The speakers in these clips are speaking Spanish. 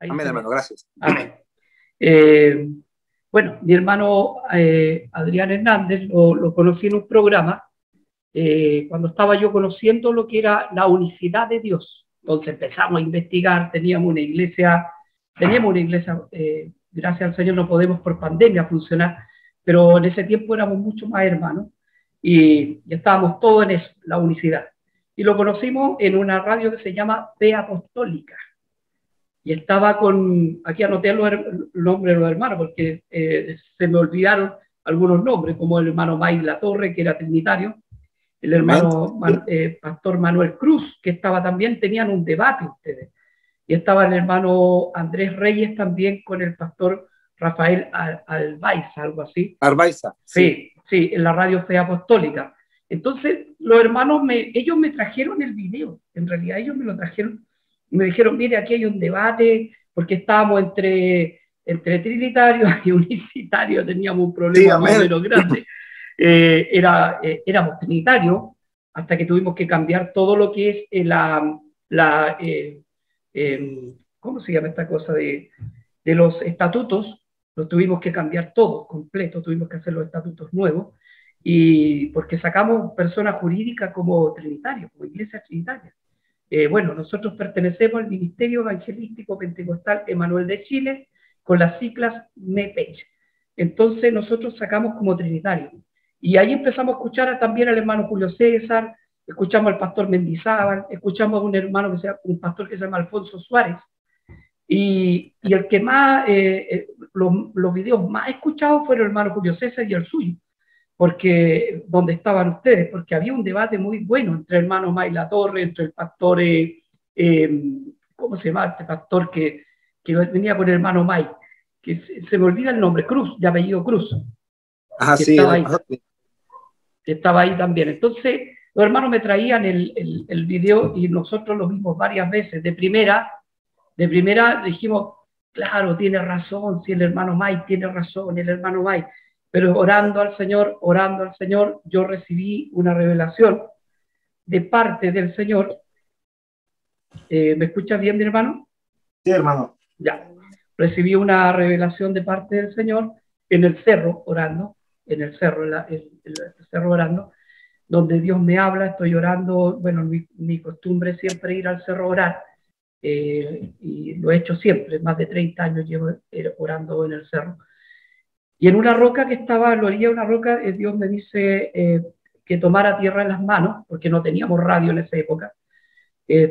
Amén, hermano, gracias. Amén. Bueno, mi hermano Adrián Hernández lo conocí en un programa cuando estaba yo conociendo lo que era la unicidad de Dios. Entonces empezamos a investigar, teníamos una iglesia, gracias al Señor no podemos por pandemia funcionar, pero en ese tiempo éramos mucho más hermanos y estábamos todos en eso, la unicidad. Y lo conocimos en una radio que se llama Fe Apostólica. Y estaba aquí anoté los nombres de los hermanos, porque se me olvidaron algunos nombres, como el hermano May La Torre, que era trinitario, el hermano Pastor Manuel Cruz, que estaba también, tenían un debate ustedes. Y estaba el hermano Andrés Reyes también con el pastor Rafael Albaiza, algo así. Arbaiza. Sí, en la radio Fe Apostólica. Entonces, los hermanos, ellos me trajeron el video, en realidad ellos me lo trajeron. Me dijeron, mire, aquí hay un debate, porque estábamos entre trinitarios y unicitarios, teníamos un problema más o menos grande. Éramos trinitarios, hasta que tuvimos que cambiar todo lo que es ¿cómo se llama esta cosa? De los estatutos, los tuvimos que cambiar todo, completo, tuvimos que hacer los estatutos nuevos, y porque sacamos personas jurídicas como trinitarios, como iglesias trinitarias. Bueno, nosotros pertenecemos al Ministerio Evangelístico Pentecostal Emanuel de Chile, con las siglas MEPECH. Entonces nosotros sacamos como trinitarios. Y ahí empezamos a escuchar también al hermano Julio César, escuchamos al pastor Mendizábal, escuchamos a un pastor que se llama Alfonso Suárez. Y el que más, los videos más escuchados fueron el hermano Julio César y el suyo, porque donde estaban ustedes, porque había un debate muy bueno entre el hermano May La Torre, entre el pastor, ¿cómo se llama este pastor que venía con el hermano May? Que se me olvida el nombre, Cruz, de apellido Cruz. Ah, sí. Estaba ahí también. Entonces, los hermanos me traían el video y nosotros lo vimos varias veces. De primera dijimos, claro, tiene razón, si el hermano May tiene razón, el hermano May. Pero orando al Señor, yo recibí una revelación de parte del Señor. ¿Me escuchas bien, mi hermano? Sí, hermano. Ya. Recibí una revelación de parte del Señor en el cerro, orando, en el cerro orando, donde Dios me habla, estoy orando. Bueno, mi costumbre es siempre ir al cerro a orar, y lo he hecho siempre, más de 30 años llevo orando en el cerro. Y en una roca que estaba a la orilla de una roca, Dios me dice que tomara tierra en las manos, porque no teníamos radio en esa época,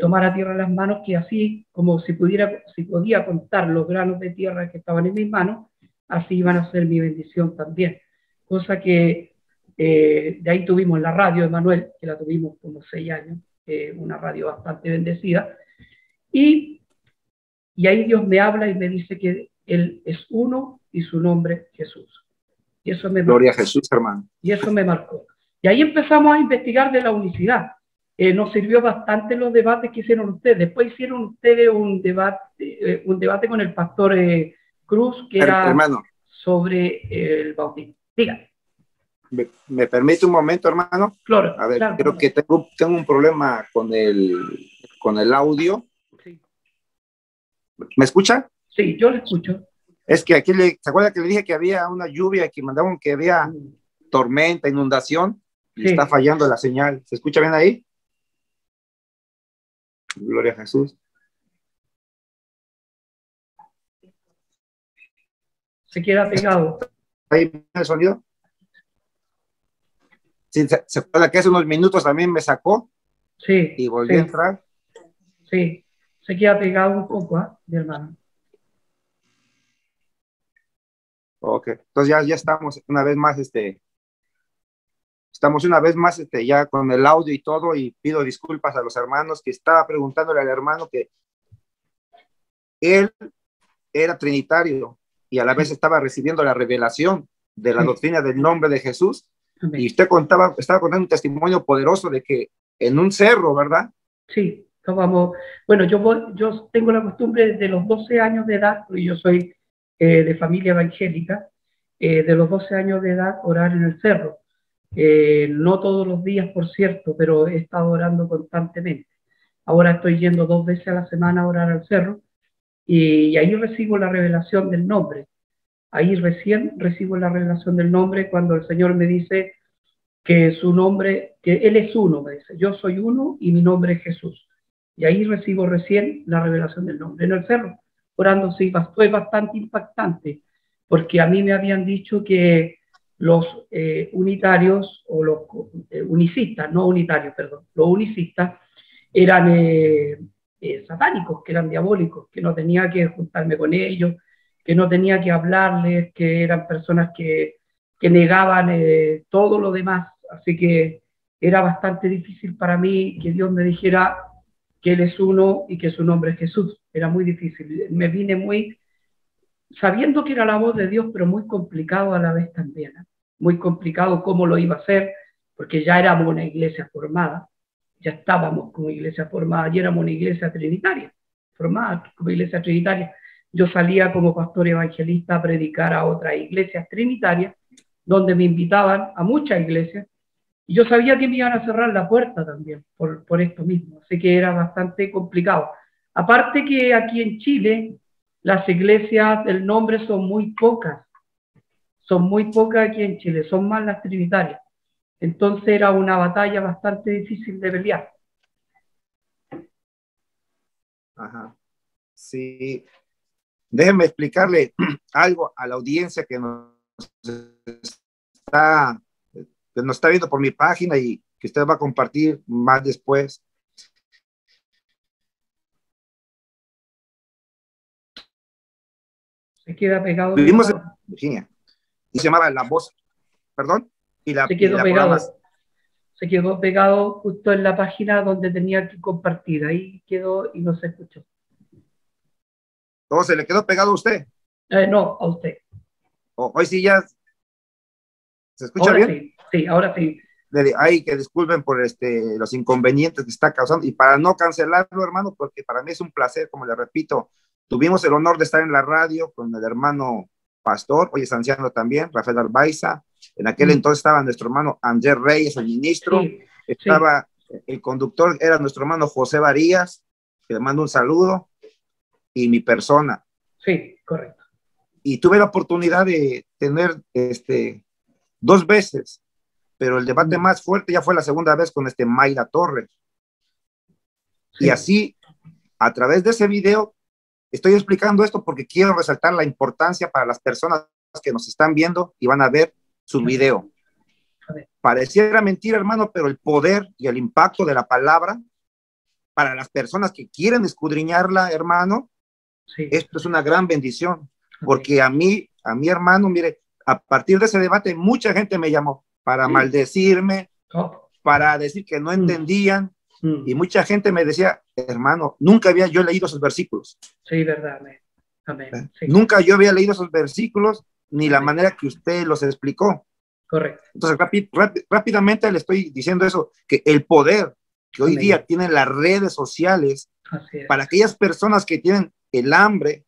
tomara tierra en las manos, que así como si podía contar los granos de tierra que estaban en mis manos, así iban a ser mi bendición también. Cosa que de ahí tuvimos la radio de Manuel, que la tuvimos como 6 años, una radio bastante bendecida, y ahí Dios me habla y me dice que Él es uno y su nombre Jesús. Y eso me marcó. Gloria a Jesús, hermano. Y eso me marcó. Y ahí empezamos a investigar de la unicidad. Nos sirvió bastante los debates que hicieron ustedes. Después hicieron ustedes un debate con el pastor Cruz, que era hermano, sobre el bautismo. Dígame. ¿Me permite un momento, hermano? Claro. A ver, claro, creo que tengo un problema con el audio. Sí. ¿Me escucha? Sí, yo le escucho. Es que aquí, ¿se acuerda que le dije que había una lluvia, que mandaban que había tormenta, inundación? Y está fallando la señal. ¿Se escucha bien ahí? Gloria a Jesús. Se queda pegado. ¿Ahí viene el sonido? Sí, se acuerda que hace unos minutos también me sacó. Sí. Y volví a entrar. Sí, se queda pegado un poco, mi hermano. Ok, entonces ya estamos una vez más, estamos una vez más ya con el audio y todo, y pido disculpas a los hermanos, que estaba preguntándole al hermano que él era trinitario y a la vez estaba recibiendo la revelación de la doctrina del nombre de Jesús. Amén. Y usted estaba contando un testimonio poderoso de que en un cerro, ¿verdad? Sí. Estábamos, bueno, yo tengo la costumbre desde los 12 años de edad, porque yo soy de familia evangélica, de los 12 años de edad orar en el cerro. No todos los días, por cierto, pero he estado orando constantemente. Ahora estoy yendo 2 veces a la semana a orar al cerro y ahí recibo la revelación del nombre. Ahí recién recibo la revelación del nombre cuando el Señor me dice que su nombre, que Él es uno, me dice, yo soy uno y mi nombre es Jesús. Y ahí recibo recién la revelación del nombre. En el cerro, orando, sí, fue bastante impactante, porque a mí me habían dicho que los unitarios, o los unicistas, no unitarios, perdón, los unicistas eran satánicos, que eran diabólicos, que no tenía que juntarme con ellos, que no tenía que hablarles, que eran personas que negaban todo lo demás. Así que era bastante difícil para mí que Dios me dijera que Él es uno y que su nombre es Jesús. Era muy difícil. Me vine muy sabiendo que era la voz de Dios, pero muy complicado a la vez también. Muy complicado cómo lo iba a hacer, porque ya éramos una iglesia formada, ya estábamos como iglesia formada, y éramos una iglesia trinitaria, formada como iglesia trinitaria. Yo salía como pastor evangelista a predicar a otras iglesias trinitarias, donde me invitaban a muchas iglesias, y yo sabía que me iban a cerrar la puerta también, por esto mismo, así que era bastante complicado. Aparte que aquí en Chile, las iglesias del nombre son muy pocas aquí en Chile, son más las trinitarias. Entonces era una batalla bastante difícil de pelear. Ajá. Sí. Déjenme explicarle algo a la audiencia está, que nos está viendo por mi página y que usted va a compartir más después. Se queda pegado. Vivimos en Virginia y se llamaba La Voz, perdón, se quedó pegado. Se quedó pegado justo en la página donde tenía que compartir. Ahí quedó y no se escuchó. ¿Todo se le quedó pegado a usted? No, a usted. Hoy sí ya se escucha ahora bien. Sí, ahora sí. Ay, que disculpen por los inconvenientes que está causando y para no cancelarlo, hermano, porque para mí es un placer, como le repito, tuvimos el honor de estar en la radio con el hermano pastor, hoy es anciano también, Rafael Albaiza. En aquel entonces estaba nuestro hermano Andrés Reyes, el ministro, estaba el conductor, era nuestro hermano José Varías, que le mando un saludo, y mi persona. Sí, correcto. Y tuve la oportunidad de tener 2 veces, pero el debate más fuerte ya fue la segunda vez con Mayra Torres. Sí. Y así, a través de ese video, estoy explicando esto porque quiero resaltar la importancia para las personas que nos están viendo y van a ver su video. Pareciera mentira, hermano, pero el poder y el impacto de la palabra para las personas que quieren escudriñarla, hermano, esto es una gran bendición, porque a mí, hermano, mire, a partir de ese debate, mucha gente me llamó para maldecirme, para decir que no entendían, y mucha gente me decía, hermano, nunca había yo leído esos versículos. Sí, verdad, amén. Sí. Nunca yo había leído esos versículos, ni la manera que usted los explicó. Correcto. Entonces, rápidamente le estoy diciendo eso, que el poder que hoy día tienen las redes sociales para aquellas personas que tienen el hambre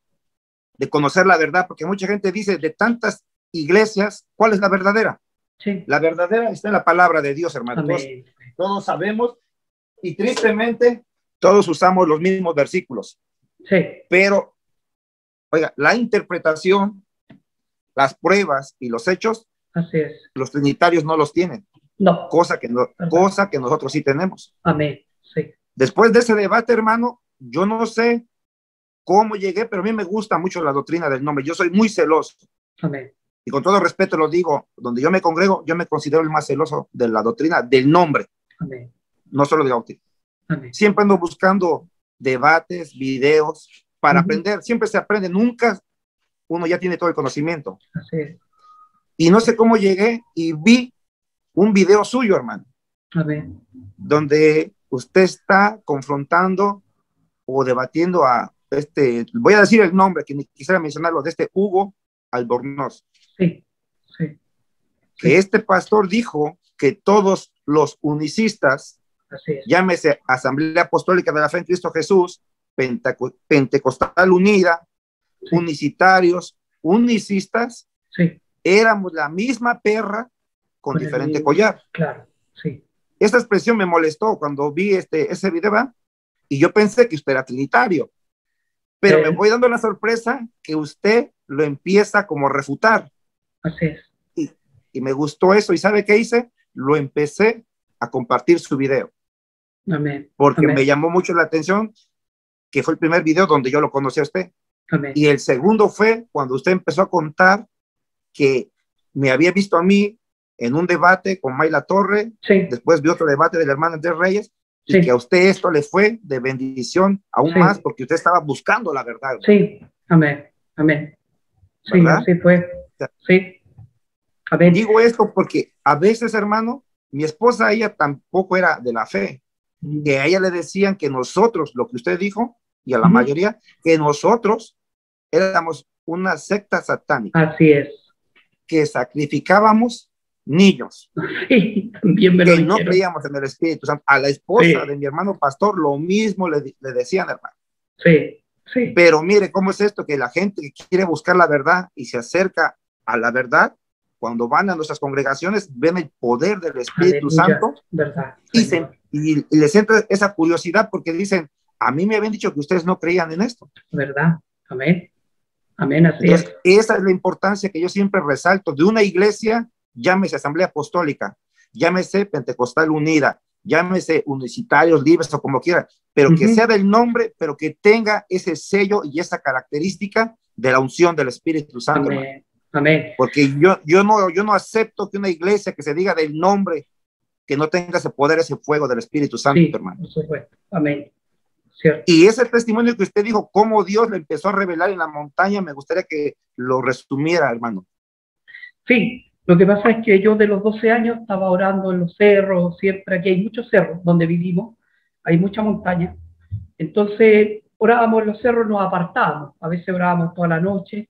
de conocer la verdad, porque mucha gente dice, de tantas iglesias, ¿cuál es la verdadera? Sí. La verdadera está en la palabra de Dios, hermano. Todos sabemos y tristemente todos usamos los mismos versículos. Sí. Pero, oiga, la interpretación, las pruebas y los hechos, así es, los trinitarios no los tienen. No. Cosa que nosotros sí tenemos. Amén. Sí. Después de ese debate, hermano, yo no sé cómo llegué, pero a mí me gusta mucho la doctrina del nombre. Yo soy muy celoso. Amén. Y con todo respeto lo digo, donde yo me congrego, yo me considero el más celoso de la doctrina del nombre. Amén. No solo de la doctrina. Amén. Siempre ando buscando debates, videos, para aprender. Siempre se aprende, nunca uno ya tiene todo el conocimiento. Así es. Y no sé cómo llegué y vi un video suyo, hermano. Amén. Donde usted está confrontando o debatiendo a voy a decir el nombre, que ni quisiera mencionarlo, de Hugo Albornoz. Sí, sí. Que este pastor dijo que todos los unicistas Así es. Llámese Asamblea Apostólica de la Fe en Cristo Jesús, Pentecostal Unida, Sí. Unicitarios, unicistas, Sí. éramos la misma perra con diferente mismo collar. Claro, sí. Esta expresión me molestó cuando vi ese video, ¿va? Y yo pensé que usted era trinitario, pero me voy dando la sorpresa que usted lo empieza como a refutar. Así es. Y me gustó eso. ¿Y sabe qué hice? Lo empecé a compartir su video. Amén. Porque Amén. me llamó mucho la atención que fue el primer video donde yo lo conocí a usted. Amén. Y el segundo fue cuando usted empezó a contar que me había visto a mí en un debate con Mayla Torre, sí. Después vi otro debate del hermano Andrés Reyes, y sí. que a usted esto le fue de bendición aún sí. más porque usted estaba buscando la verdad. Sí, amén, amén. Sí, ¿verdad? así fue. Sí, amén. Digo esto porque a veces, hermano, mi esposa, ella tampoco era de la fe, que a ella le decían que nosotros, lo que usted dijo, y a la mayoría, que nosotros éramos una secta satánica. Así es. Que sacrificábamos niños. Sí, también me lo dijeron. No creíamos en el Espíritu Santo. A la esposa de mi hermano pastor lo mismo le decían, hermano. Sí, sí. Pero mire cómo es esto, que la gente que quiere buscar la verdad y se acerca a la verdad, cuando van a nuestras congregaciones, ven el poder del Espíritu Santo. ¿Verdad? Y les entra esa curiosidad porque dicen, a mí me habían dicho que ustedes no creían en esto. ¿Verdad? Amén. Amén, así Entonces, esa es la importancia que yo siempre resalto de una iglesia, llámese Asamblea Apostólica, llámese Pentecostal Unida, llámese Unicitarios Libres o como quiera, pero que sea del nombre, pero que tenga ese sello y esa característica de la unción del Espíritu Santo. Amén. Amén. Porque yo no acepto que una iglesia que se diga del nombre, que no tenga ese poder, ese fuego del Espíritu Santo, sí, hermano. Por supuesto. Amén. Cierto. Y ese testimonio que usted dijo, cómo Dios le empezó a revelar en la montaña, me gustaría que lo resumiera, hermano. Sí, lo que pasa es que yo de los 12 años estaba orando en los cerros, siempre aquí hay muchos cerros donde vivimos, hay mucha montaña. Entonces orábamos en los cerros, nos apartábamos, a veces orábamos toda la noche,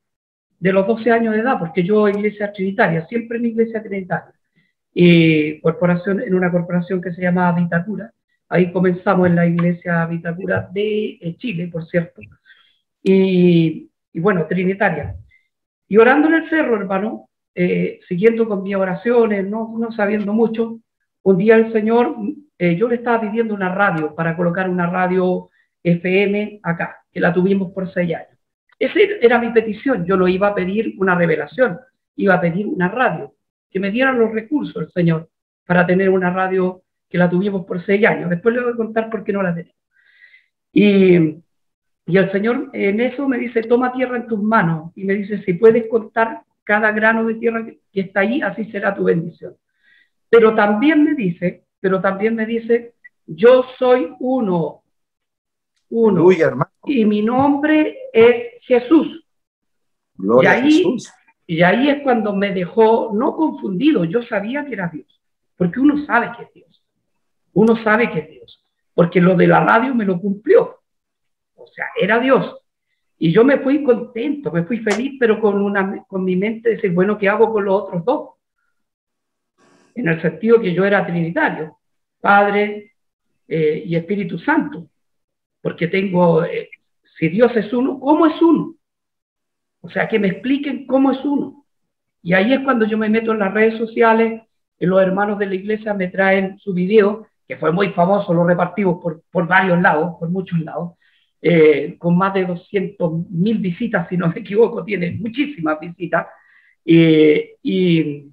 de los 12 años de edad, porque yo iglesia trinitaria, siempre en iglesia trinitaria, y en una corporación que se llama Vitacura. Ahí comenzamos en la iglesia Vitacura de Chile, por cierto, y bueno, trinitaria. Y orando en el cerro, hermano, siguiendo con mis oraciones, no sabiendo mucho, un día el Señor, yo le estaba pidiendo una radio, para colocar una radio FM acá, que la tuvimos por 6 años. Esa era mi petición, yo lo iba a pedir una revelación, iba a pedir una radio, que me dieran los recursos el Señor, para tener una radio que la tuvimos por 6 años. Después le voy a contar por qué no la tenemos. Y el Señor en eso me dice, toma tierra en tus manos, y me dice, si puedes contar cada grano de tierra que está ahí, así será tu bendición. Pero también me dice, yo soy uno, Uy, hermano. Y mi nombre es Jesús. Gloria a Jesús. Y ahí es cuando me dejó, no confundido, yo sabía que era Dios, porque uno sabe que es Dios, porque lo de la radio me lo cumplió, o sea, era Dios. Y yo me fui contento, me fui feliz, pero con mi mente decir, bueno, ¿qué hago con los otros dos? En el sentido que yo era trinitario, Padre y Espíritu Santo, porque tengo, si Dios es uno, ¿cómo es uno? O sea, que me expliquen cómo es uno. Y ahí es cuando yo me meto en las redes sociales, y los hermanos de la iglesia me traen su video, que fue muy famoso, lo repartimos por varios lados, por muchos lados, con más de 200.000 visitas, si no me equivoco, tiene muchísimas visitas, y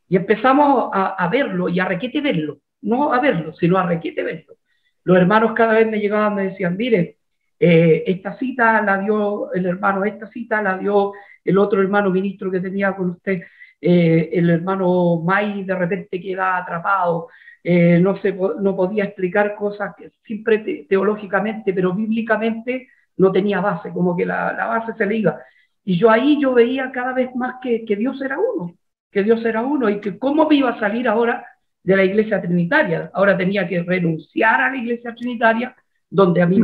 empezamos a verlo, y a requete verlo, no a verlo, sino a requete verlo. Los hermanos cada vez me llegaban, me decían, mire, esta cita la dio el hermano, esta cita la dio el otro hermano ministro que tenía con usted, el hermano May de repente queda atrapado, no podía explicar cosas que siempre teológicamente, pero bíblicamente no tenía base, como que la base se le iba. Y yo veía cada vez más que Dios era uno, y que cómo me iba a salir ahora de la iglesia trinitaria. Ahora tenía que renunciar a la iglesia trinitaria, donde a mí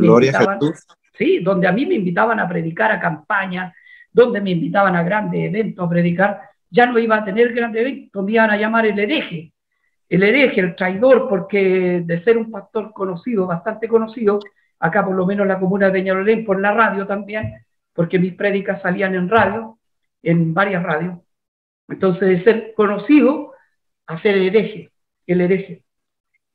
donde a mí me invitaban a predicar a campañas, donde me invitaban a grandes eventos a predicar. Ya no iba a tener grandes eventos, me iban a llamar el hereje. el hereje, el traidor, porque de ser un pastor conocido, bastante conocido, acá por lo menos en la comuna de Peñalolén, por la radio también, porque mis prédicas salían en radio, en varias radios. Entonces, de ser conocido a ser hereje, el hereje.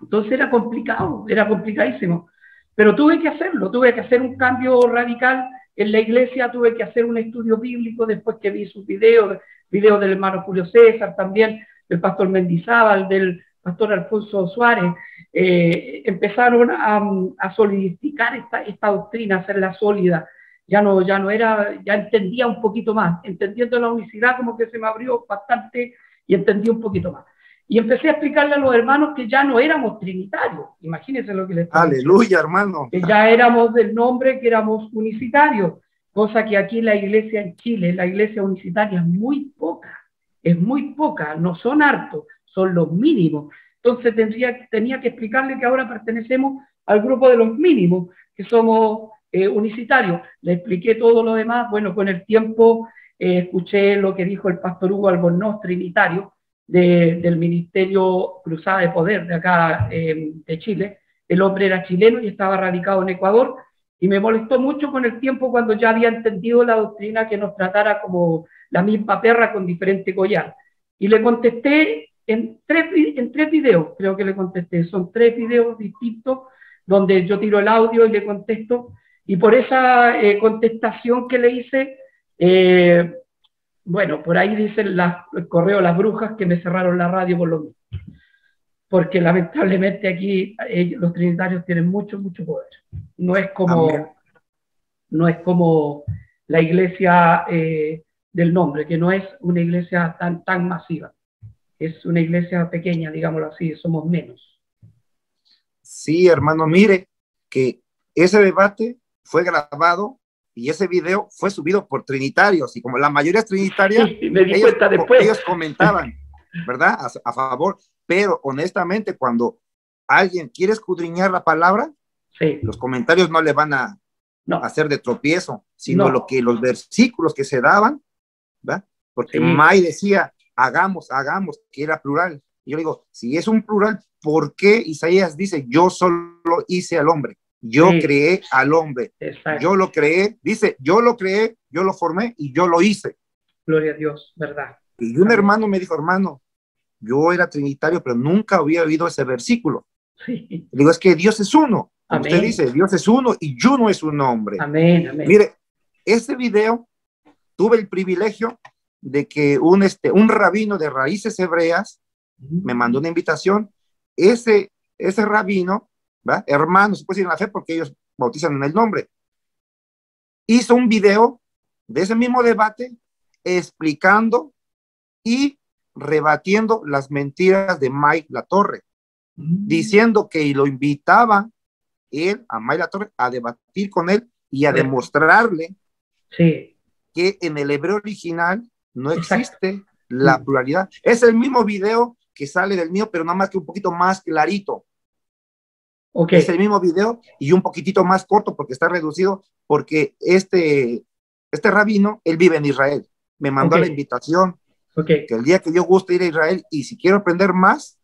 Entonces era complicado, era complicadísimo. Pero tuve que hacerlo, tuve que hacer un cambio radical en la iglesia, tuve que hacer un estudio bíblico después que vi sus videos del hermano Julio César, también del pastor Mendizábal, del pastor Alfonso Suárez. Empezaron a solidificar esta doctrina, a hacerla sólida. Ya no era, ya entendía un poquito más, entendiendo la unicidad como que se me abrió bastante y entendí un poquito más. Y empecé a explicarle a los hermanos que ya no éramos trinitarios. Imagínense lo que les estoy diciendo. Aleluya, hermano. Que ya éramos del nombre, que éramos unicitarios. Cosa que aquí la iglesia en Chile, la iglesia unicitaria es muy poca, no son hartos, son los mínimos. Entonces tenía que explicarle que ahora pertenecemos al grupo de los mínimos, que somos unicitarios. Le expliqué todo lo demás. Bueno, con el tiempo escuché lo que dijo el pastor Hugo Albornoz, trinitario, del Ministerio Cruzada de Poder de acá de Chile. El hombre era chileno y estaba radicado en Ecuador, y me molestó mucho con el tiempo cuando ya había entendido la doctrina que nos tratara como la misma perra con diferente collar. Y le contesté en tres videos, creo que le contesté, son 3 videos distintos donde yo tiro el audio y le contesto, y por esa contestación que le hice, bueno, por ahí dicen el correo las brujas que me cerraron la radio por lo mismo. Porque lamentablemente aquí los trinitarios tienen mucho poder. No es como la iglesia del nombre, que no es una iglesia tan masiva. Es una iglesia pequeña, digámoslo así, somos menos. Sí, hermano, mire que ese debate fue grabado y ese video fue subido por trinitarios, y como la mayoría es trinitaria, sí, me di cuenta después. Ellos comentaban, ¿verdad? A favor, pero honestamente cuando alguien quiere escudriñar la palabra, sí, los comentarios no le van a hacer de tropiezo, sino lo que los versículos que se daban, ¿verdad? Porque sí, May decía, hagamos, que era plural. Y yo digo, si es un plural, ¿por qué Isaías dice, yo solo hice al hombre? Yo creé al hombre. Exacto. Yo lo creé, dice, yo lo creé, yo lo formé y yo lo hice. Gloria a Dios, ¿verdad? Y un hermano me dijo, hermano, yo era trinitario, pero nunca había oído ese versículo. Sí. Le digo, es que Dios es uno. Como usted dice, Dios es uno y Juno es un nombre. Amén. Mire, este video tuve el privilegio de que un rabino de raíces hebreas me mandó una invitación. Ese rabino, ¿va? Hermano, se puede decir en la fe porque ellos bautizan en el nombre, hizo un video de ese mismo debate explicando y rebatiendo las mentiras de May Latorre, diciendo que lo invitaba él, a May Latorre, a debatir con él y a demostrarle que en el hebreo original no existe la pluralidad. Es el mismo video que sale del mío, pero nada más que un poquito más clarito. Es el mismo video y un poquitito más corto porque está reducido, porque este rabino, él vive en Israel. Me mandó la invitación que el día que yo guste ir a Israel y si quiero aprender más,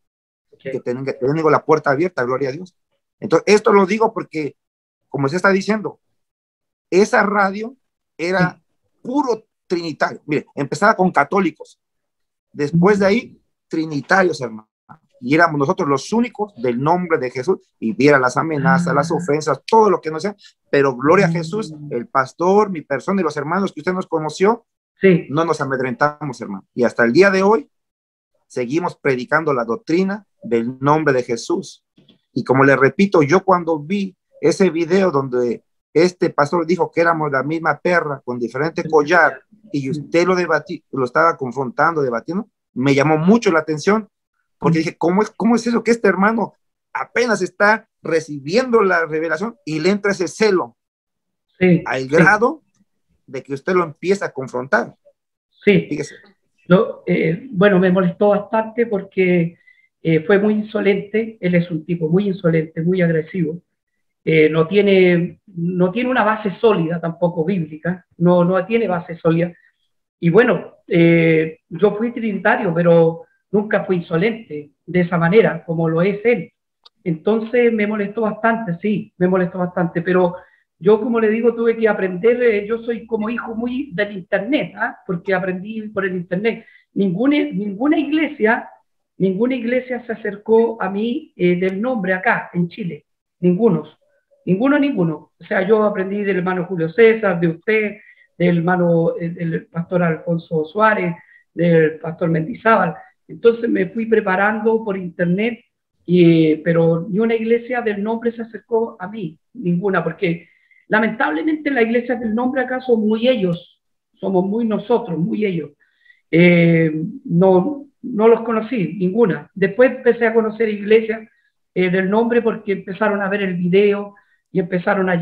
que tengo la puerta abierta, gloria a Dios. Entonces, esto lo digo porque, como se está diciendo, esa radio era puro trinitario. Mire, empezaba con católicos, después de ahí, trinitarios, hermano. Y éramos nosotros los únicos del nombre de Jesús, y viera las amenazas, las ofensas, todo lo que no sea, pero gloria a Jesús, el pastor, mi persona y los hermanos que usted nos conoció, no nos amedrentamos, hermano. Y hasta el día de hoy, seguimos predicando la doctrina del nombre de Jesús. Y como le repito, yo cuando vi ese video donde este pastor dijo que éramos la misma perra con diferente collar, y usted lo estaba confrontando, debatiendo, me llamó mucho la atención, porque dije, ¿cómo es eso que este hermano apenas está recibiendo la revelación y le entra ese celo al grado de que usted lo empieza a confrontar? Sí. Fíjese. Bueno, me molestó bastante porque fue muy insolente. Él es un tipo muy insolente, muy agresivo. No tiene una base sólida tampoco bíblica, no tiene base sólida. Y bueno, yo fui trinitario, pero nunca fue insolente de esa manera, como lo es él. Entonces me molestó bastante, sí, me molestó bastante, pero yo, como le digo, tuve que aprender, yo soy como hijo muy del internet, ¿ah? Porque aprendí por el internet. Ninguna iglesia se acercó a mí del nombre acá, en Chile, ninguno. O sea, yo aprendí del hermano Julio César, de usted, del pastor Alfonso Suárez, del pastor Mendizábal. Entonces me fui preparando por internet, pero ni una iglesia del nombre se acercó a mí, ninguna, porque lamentablemente las iglesias del nombre acá son muy ellos, somos muy nosotros, muy ellos. No los conocí, ninguna. Después empecé a conocer iglesias del nombre porque empezaron a ver el video y empezaron a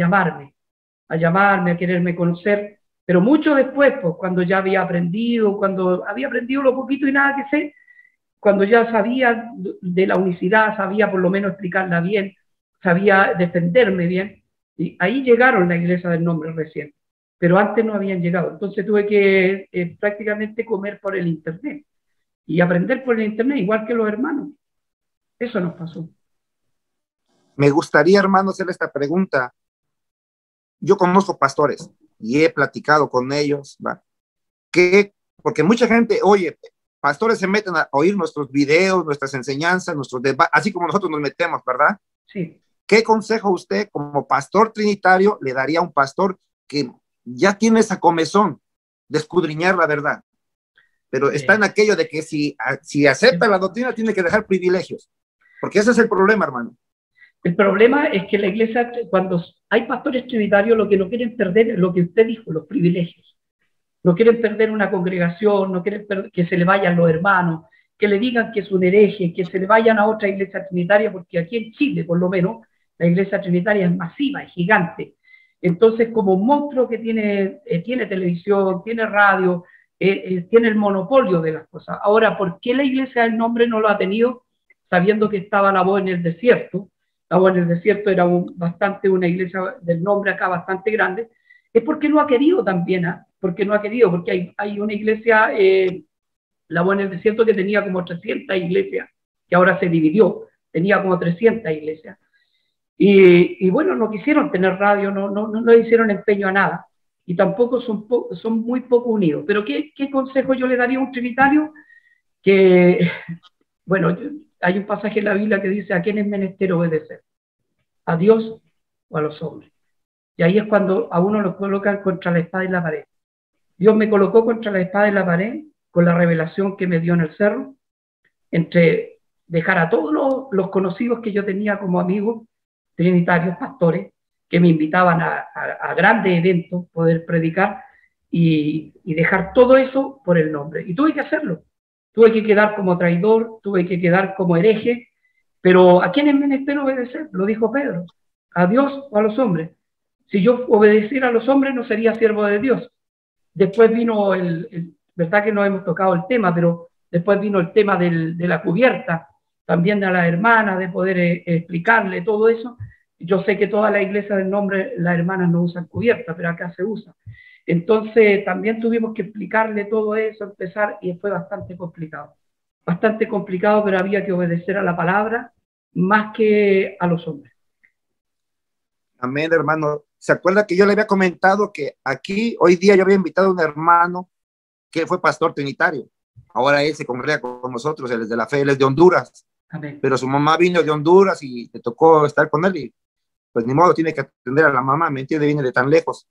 quererme conocer, pero mucho después, pues, cuando ya había aprendido, cuando había aprendido lo poquito y nada que sé, cuando ya sabía de la unicidad, sabía por lo menos explicarla bien, sabía defenderme bien, y ahí llegaron la iglesia del nombre recién, pero antes no habían llegado. Entonces tuve que prácticamente comer por el internet y aprender por el internet, igual que los hermanos. Eso nos pasó. Me gustaría, hermano, hacerle esta pregunta. Yo conozco pastores y he platicado con ellos, ¿va? Porque mucha gente, oye, pastores se meten a oír nuestros videos, nuestras enseñanzas, nuestros debates, así como nosotros nos metemos, ¿verdad? Sí. ¿Qué consejo usted como pastor trinitario le daría a un pastor que ya tiene esa comezón de escudriñar la verdad, pero está en aquello de que si acepta la doctrina tiene que dejar privilegios? Porque ese es el problema, hermano. El problema es que la iglesia, cuando hay pastores trinitarios, lo que no quieren perder es lo que usted dijo, los privilegios. No quieren perder una congregación, no quieren que se le vayan los hermanos, que le digan que es un hereje, que se le vayan a otra iglesia trinitaria, porque aquí en Chile, por lo menos, la iglesia trinitaria es masiva, es gigante. Entonces, como un monstruo que tiene televisión, tiene radio, tiene el monopolio de las cosas. Ahora, ¿por qué la iglesia del nombre no lo ha tenido? Sabiendo que estaba la voz en el desierto. La voz en el desierto era una iglesia del nombre acá bastante grande. Es porque no ha querido también, ¿eh? Porque no ha querido, porque hay una iglesia, la voz en el desierto, que tenía como 300 iglesias, que ahora se dividió, tenía como 300 iglesias. Y bueno, no quisieron tener radio, no hicieron empeño a nada, y tampoco son muy poco unidos. Pero ¿qué consejo yo le daría a un trinitario? Que, bueno, hay un pasaje en la Biblia que dice: ¿a quién es menester obedecer? ¿A Dios o a los hombres? Y ahí es cuando a uno lo colocan contra la espada y la pared. Dios me colocó contra la espada y la pared con la revelación que me dio en el cerro, entre dejar a todos los conocidos que yo tenía como amigos trinitarios, pastores, que me invitaban a grandes eventos, poder predicar, y dejar todo eso por el nombre. Y tuve que hacerlo. Tuve que quedar como traidor, tuve que quedar como hereje, pero ¿a quién es menester obedecer? Lo dijo Pedro: ¿a Dios o a los hombres? Si yo obedeciera a los hombres, no sería siervo de Dios. Después vino verdad que no hemos tocado el tema, pero después vino el tema de la cubierta, también de las hermanas, de poder explicarle todo eso. Yo sé que toda la iglesia del nombre, las hermanas no usan cubierta, pero acá se usa. Entonces también tuvimos que explicarle todo eso, empezar, y fue bastante complicado, pero había que obedecer a la palabra más que a los hombres. Amén, hermano. ¿Se acuerda que yo le había comentado que aquí hoy día yo había invitado a un hermano que fue pastor trinitario? Ahora él se congrega con nosotros, él es de la fe, él es de Honduras. Amén. Pero su mamá vino de Honduras y le tocó estar con él, y pues ni modo, tiene que atender a la mamá, ¿me entiende? Viene de tan lejos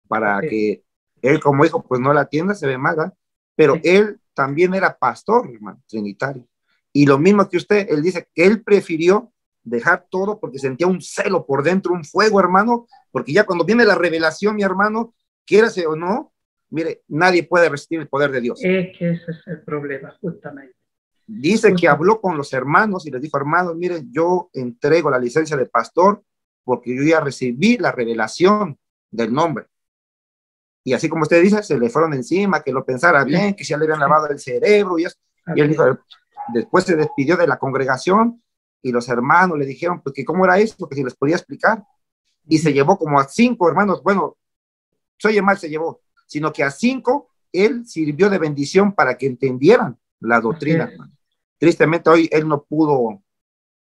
para que él como hijo pues no la atienda, se ve mal, ¿verdad? Pero él también era pastor, hermano, trinitario. Y lo mismo que usted, él dice que él prefirió dejar todo porque sentía un celo por dentro, un fuego, hermano, porque ya cuando viene la revelación, mi hermano, quiérase o no, mire, nadie puede resistir el poder de Dios. Es que ese es el problema, justamente. Dice que habló con los hermanos y les dijo: hermanos, miren, yo entrego la licencia de pastor porque yo ya recibí la revelación del nombre. Y así como usted dice, se le fueron encima, que lo pensara bien, que ya le habían lavado el cerebro y eso. Y él dijo, después se despidió de la congregación y los hermanos le dijeron pues que cómo era esto, que si les podía explicar. Y se llevó como a 5 hermanos, bueno, se oye mal, se llevó, sino que a 5 él sirvió de bendición para que entendieran la doctrina. Tristemente hoy él no pudo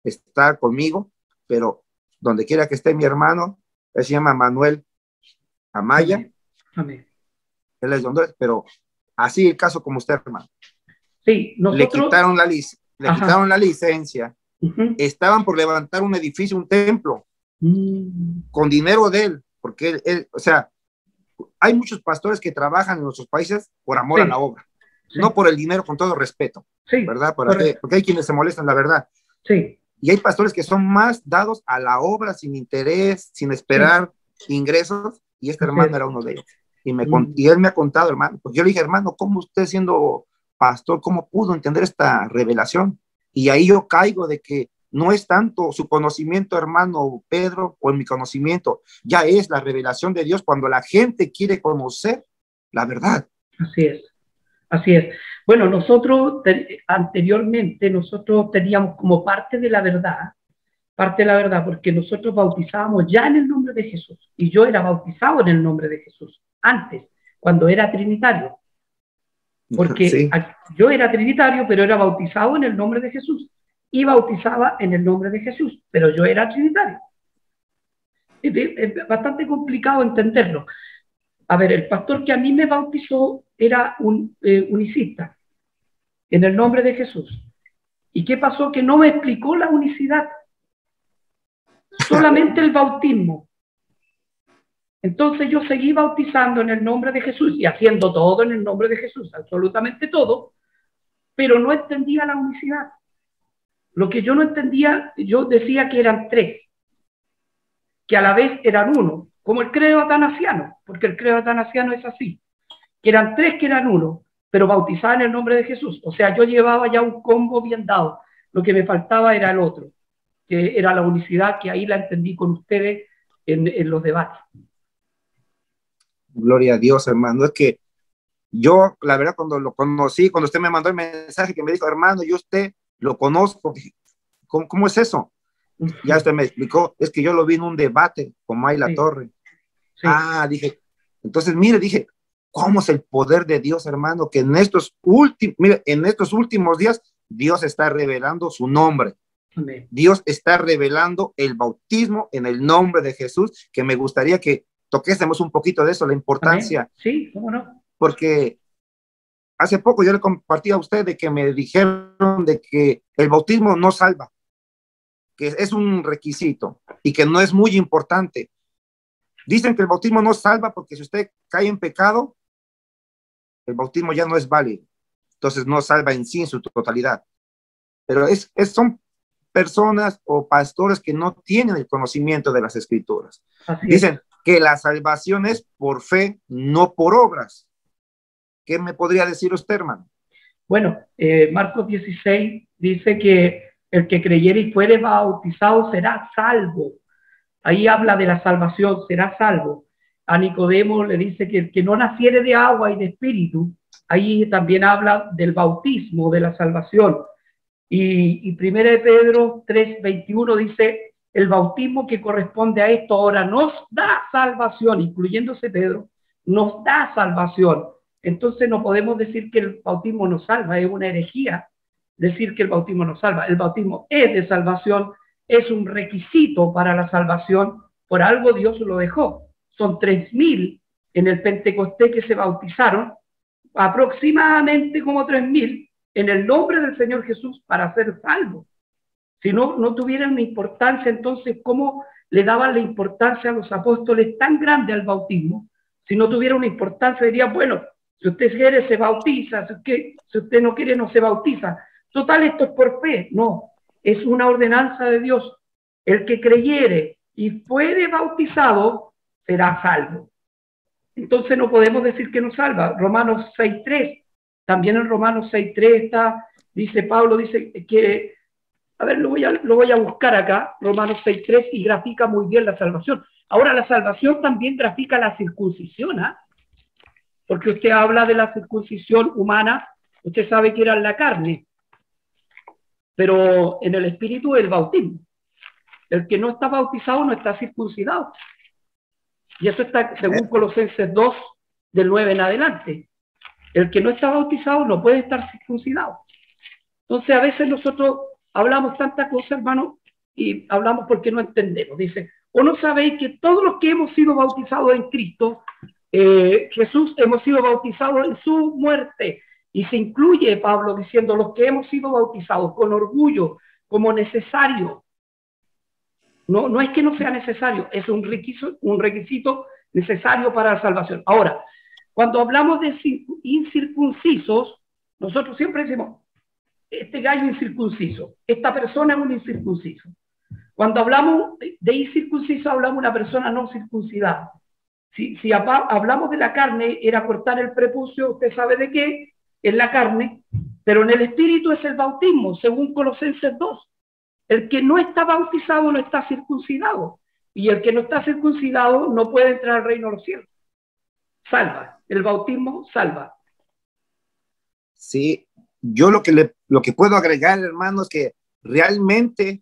estar conmigo, pero donde quiera que esté mi hermano, él se llama Manuel Amaya. Amén. Amén. Él es de Honduras, pero así el caso como usted, hermano. Sí, Le nosotros, quitaron ajá, la licencia, estaban por levantar un edificio, un templo, con dinero de él, porque o sea, hay muchos pastores que trabajan en nuestros países por amor a la sí, obra, sí, no por el dinero, con todo respeto, sí, ¿verdad? correcto, Porque hay quienes se molestan, la verdad. sí, Y hay pastores que son más dados a la obra sin interés, sin sí, esperar ingresos, y este así hermano es. era uno de ellos. Mm, Y él me ha contado, hermano, pues yo le dije, hermano, ¿cómo usted siendo pastor, cómo pudo entender esta revelación? Y ahí yo caigo de que no es tanto su conocimiento, hermano Pedro, o en mi conocimiento, ya es la revelación de Dios cuando la gente quiere conocer la verdad. así es, así es. Bueno, anteriormente nosotros teníamos como parte de la verdad, porque nosotros bautizábamos ya en el nombre de Jesús, y yo era bautizado en el nombre de Jesús, antes, cuando era trinitario, porque Sí, yo era trinitario, pero era bautizado en el nombre de Jesús, y bautizaba en el nombre de Jesús, pero yo era trinitario. Es bastante complicado entenderlo. A ver, el pastor que a mí me bautizó era un unicista, en el nombre de Jesús. ¿Y qué pasó? Que no me explicó la unicidad, solamente el bautismo. Entonces yo seguí bautizando en el nombre de Jesús y haciendo todo en el nombre de Jesús, absolutamente todo, pero no entendía la unicidad. Lo que yo no entendía, yo decía que eran tres, que a la vez eran uno, como el credo atanasiano, porque el credo atanasiano es así, que eran tres que eran uno, pero bautizaban en el nombre de Jesús. O sea, yo llevaba ya un combo bien dado. Lo que me faltaba era el otro, que era la unicidad, que ahí la entendí con ustedes en los debates. gloria a Dios, hermano. Es que yo, la verdad, cuando lo conocí, cuando usted me mandó el mensaje que me dijo, hermano, yo usted lo conozco, dije, ¿cómo es eso? Ya usted me explicó, es que yo lo vi en un debate con Mayla Sí, Torre. sí, Dije, entonces, mire, dije, ¿cómo es el poder de Dios, hermano? Que en estos últimos días, Dios está revelando su nombre. amén. Dios está revelando el bautismo en el nombre de Jesús, que me gustaría que toquésemos un poquito de eso, la Amén. importancia, Sí, cómo no. porque hace poco yo le compartí a usted de que me dijeron de que el bautismo no salva, que es un requisito y que no es muy importante. Dicen que el bautismo no salva porque si usted cae en pecado, el bautismo ya no es válido. Entonces no salva en sí en su totalidad. Pero son personas o pastores que no tienen el conocimiento de las escrituras. Así es. Dicen que la salvación es por fe, no por obras. ¿Qué me podría decir usted, hermano? Bueno, Marcos 16 dice que el que creyere y fuere bautizado será salvo. Ahí habla de la salvación, será salvo. A Nicodemo le dice que el que no naciere de agua y de espíritu, ahí también habla del bautismo, de la salvación. Y 1 de Pedro 3:21 dice, el bautismo que corresponde a esto ahora nos da salvación, incluyéndose Pedro, nos da salvación. Entonces no podemos decir que el bautismo nos salva, es una herejía decir que el bautismo nos salva. El bautismo es de salvación, es un requisito para la salvación, por algo Dios lo dejó. Son 3.000 en el Pentecostés que se bautizaron, aproximadamente como 3.000 en el nombre del Señor Jesús para ser salvos. Si no tuvieran una importancia, entonces, ¿cómo le daban la importancia a los apóstoles tan grande al bautismo? Si no tuviera una importancia, diría, bueno, si usted quiere, se bautiza, si usted no quiere, no se bautiza. Total, esto es por fe. No, es una ordenanza de Dios. El que creyere y fuere bautizado será salvo. Entonces no podemos decir que nos salva. Romanos 6:3, también en Romanos 6:3 está, dice Pablo, dice que, a ver, lo voy a buscar acá, Romanos 6:3, y grafica muy bien la salvación. Ahora la salvación también grafica la circuncisión, ¿eh? Porque usted habla de la circuncisión humana, usted sabe que era en la carne, pero en el espíritu el bautismo. El que no está bautizado no está circuncidado. Y eso está según Colosenses 2, del 9 en adelante. El que no está bautizado no puede estar circuncidado. Entonces, a veces nosotros hablamos tantas cosas, hermano, y hablamos porque no entendemos. Dice, ¿o no sabéis que todos los que hemos sido bautizados en Cristo, Jesús, hemos sido bautizados en su muerte? Y se incluye Pablo diciendo, los que hemos sido bautizados con orgullo, como necesario. No es que no sea necesario, es un requisito necesario para la salvación. Ahora, cuando hablamos de incircuncisos, nosotros siempre decimos, este gallo incircunciso, esta persona es un incircunciso. Cuando hablamos de incircunciso, hablamos de una persona no circuncidada. Si hablamos de la carne, era cortar el prepucio, usted sabe de qué, es la carne, pero en el espíritu es el bautismo, según Colosenses 2. El que no está bautizado no está circuncidado, y el que no está circuncidado no puede entrar al reino de los cielos. Salva, el bautismo salva. Sí, yo lo que puedo agregar, hermano, es que realmente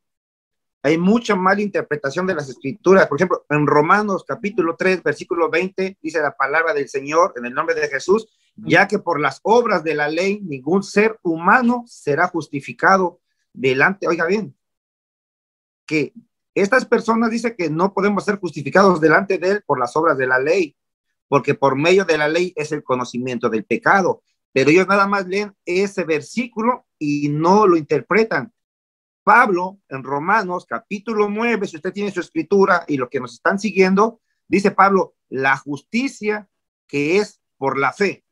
hay mucha mala interpretación de las escrituras. Por ejemplo, en Romanos capítulo 3, versículo 20, dice la palabra del Señor en el nombre de Jesús, ya que por las obras de la ley ningún ser humano será justificado delante, oiga bien, que estas personas dicen que no podemos ser justificados delante de él por las obras de la ley, porque por medio de la ley es el conocimiento del pecado. Pero ellos nada más leen ese versículo y no lo interpretan. Pablo, en Romanos capítulo 9, si usted tiene su escritura y lo que nos están siguiendo, dice Pablo, la justicia que es por la fe,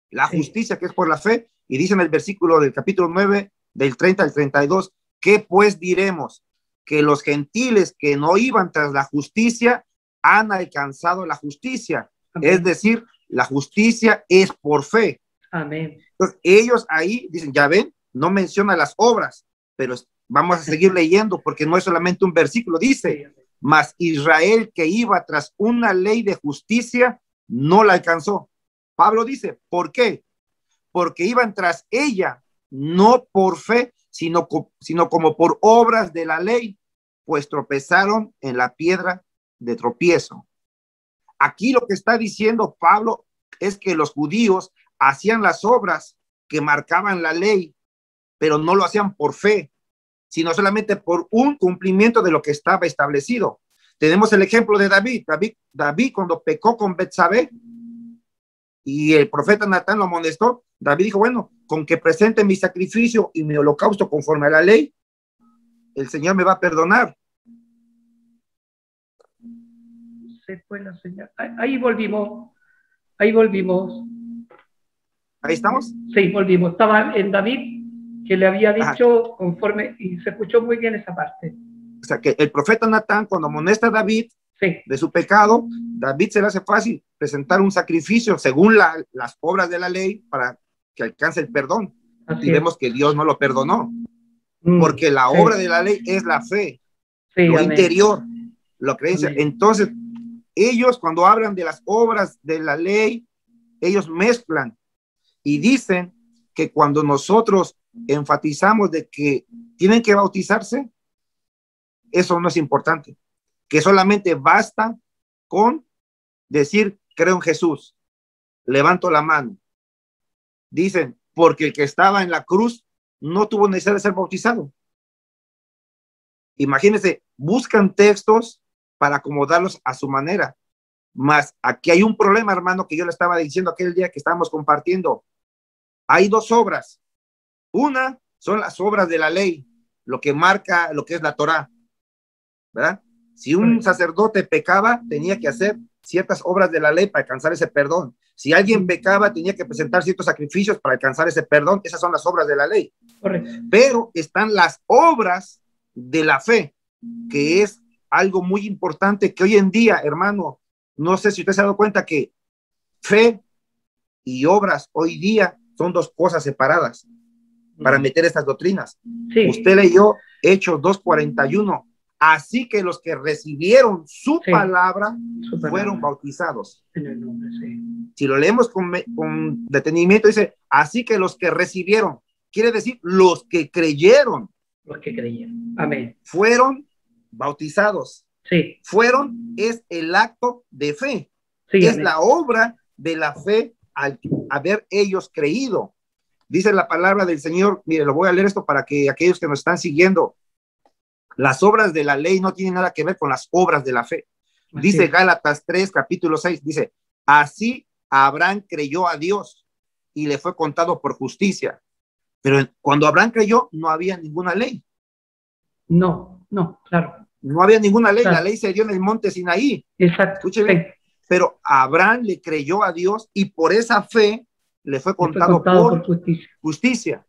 la justicia que es por la fe, y dice en el versículo del capítulo 9, del 30 al 32, ¿qué pues diremos? Que los gentiles que no iban tras la justicia han alcanzado la justicia. Amén. Es decir, la justicia es por fe. Amén. Entonces, ellos ahí dicen, ya ven, no menciona las obras, pero vamos a seguir leyendo porque no es solamente un versículo, dice, mas Israel que iba tras una ley de justicia no la alcanzó. Pablo dice, ¿por qué? Porque iban tras ella, no por fe, sino como por obras de la ley, pues tropezaron en la piedra de tropiezo. Aquí lo que está diciendo Pablo es que los judíos hacían las obras que marcaban la ley, pero no lo hacían por fe, sino solamente por un cumplimiento de lo que estaba establecido. Tenemos el ejemplo de David cuando pecó con Betsabé y el profeta Natán lo amonestó, David dijo, bueno, con que presente mi sacrificio y mi holocausto conforme a la ley, el Señor me va a perdonar. Se fue la señal. Ahí volvimos. Ahí volvimos. ¿Ahí estamos? Sí, volvimos. Estaba en David, que le había dicho conforme, y se escuchó muy bien esa parte. O sea, que el profeta Natán, cuando amonesta a David de su pecado, David se le hace fácil presentar un sacrificio según las obras de la ley para que alcance el perdón. Así y vemos que Dios no lo perdonó, porque la obra de la ley es la fe, lo interior, la creencia. Entonces, ellos cuando hablan de las obras de la ley, ellos mezclan y dicen que cuando nosotros enfatizamos de que tienen que bautizarse, eso no es importante, que solamente basta con decir creo en Jesús, levanto la mano. Dicen, porque el que estaba en la cruz no tuvo necesidad de ser bautizado. Imagínense, buscan textos para acomodarlos a su manera. Mas aquí hay un problema, hermano, que yo le estaba diciendo aquel día que estábamos compartiendo. Hay dos obras. Una son las obras de la ley, lo que marca lo que es la Torá, ¿verdad? Si un sacerdote pecaba, tenía que hacer ciertas obras de la ley para alcanzar ese perdón. Si alguien pecaba, tenía que presentar ciertos sacrificios para alcanzar ese perdón. Esas son las obras de la ley. Correcto. Pero están las obras de la fe, que es algo muy importante que hoy en día, hermano, no sé si usted se ha dado cuenta que fe y obras hoy día son dos cosas separadas para meter estas doctrinas. Sí. Usted leyó Hechos 2:41. Así que los que recibieron su palabra fueron bautizados. En el nombre, si lo leemos con detenimiento, dice, así que los que recibieron, quiere decir los que creyeron. Los que creyeron. Amén. Fueron bautizados. Sí. Fueron es el acto de fe. Sí, es amén. La obra de la fe al haber ellos creído. Dice la palabra del Señor, mire, lo voy a leer esto para que aquellos que nos están siguiendo, las obras de la ley no tienen nada que ver con las obras de la fe. Dice Gálatas 3, capítulo 6, dice, así Abraham creyó a Dios y le fue contado por justicia. Pero cuando Abraham creyó, no había ninguna ley. No, claro. No había ninguna ley, claro. La ley se dio en el monte Sinaí. Exacto. Escúcheme, pero Abraham le creyó a Dios y por esa fe le fue contado por justicia.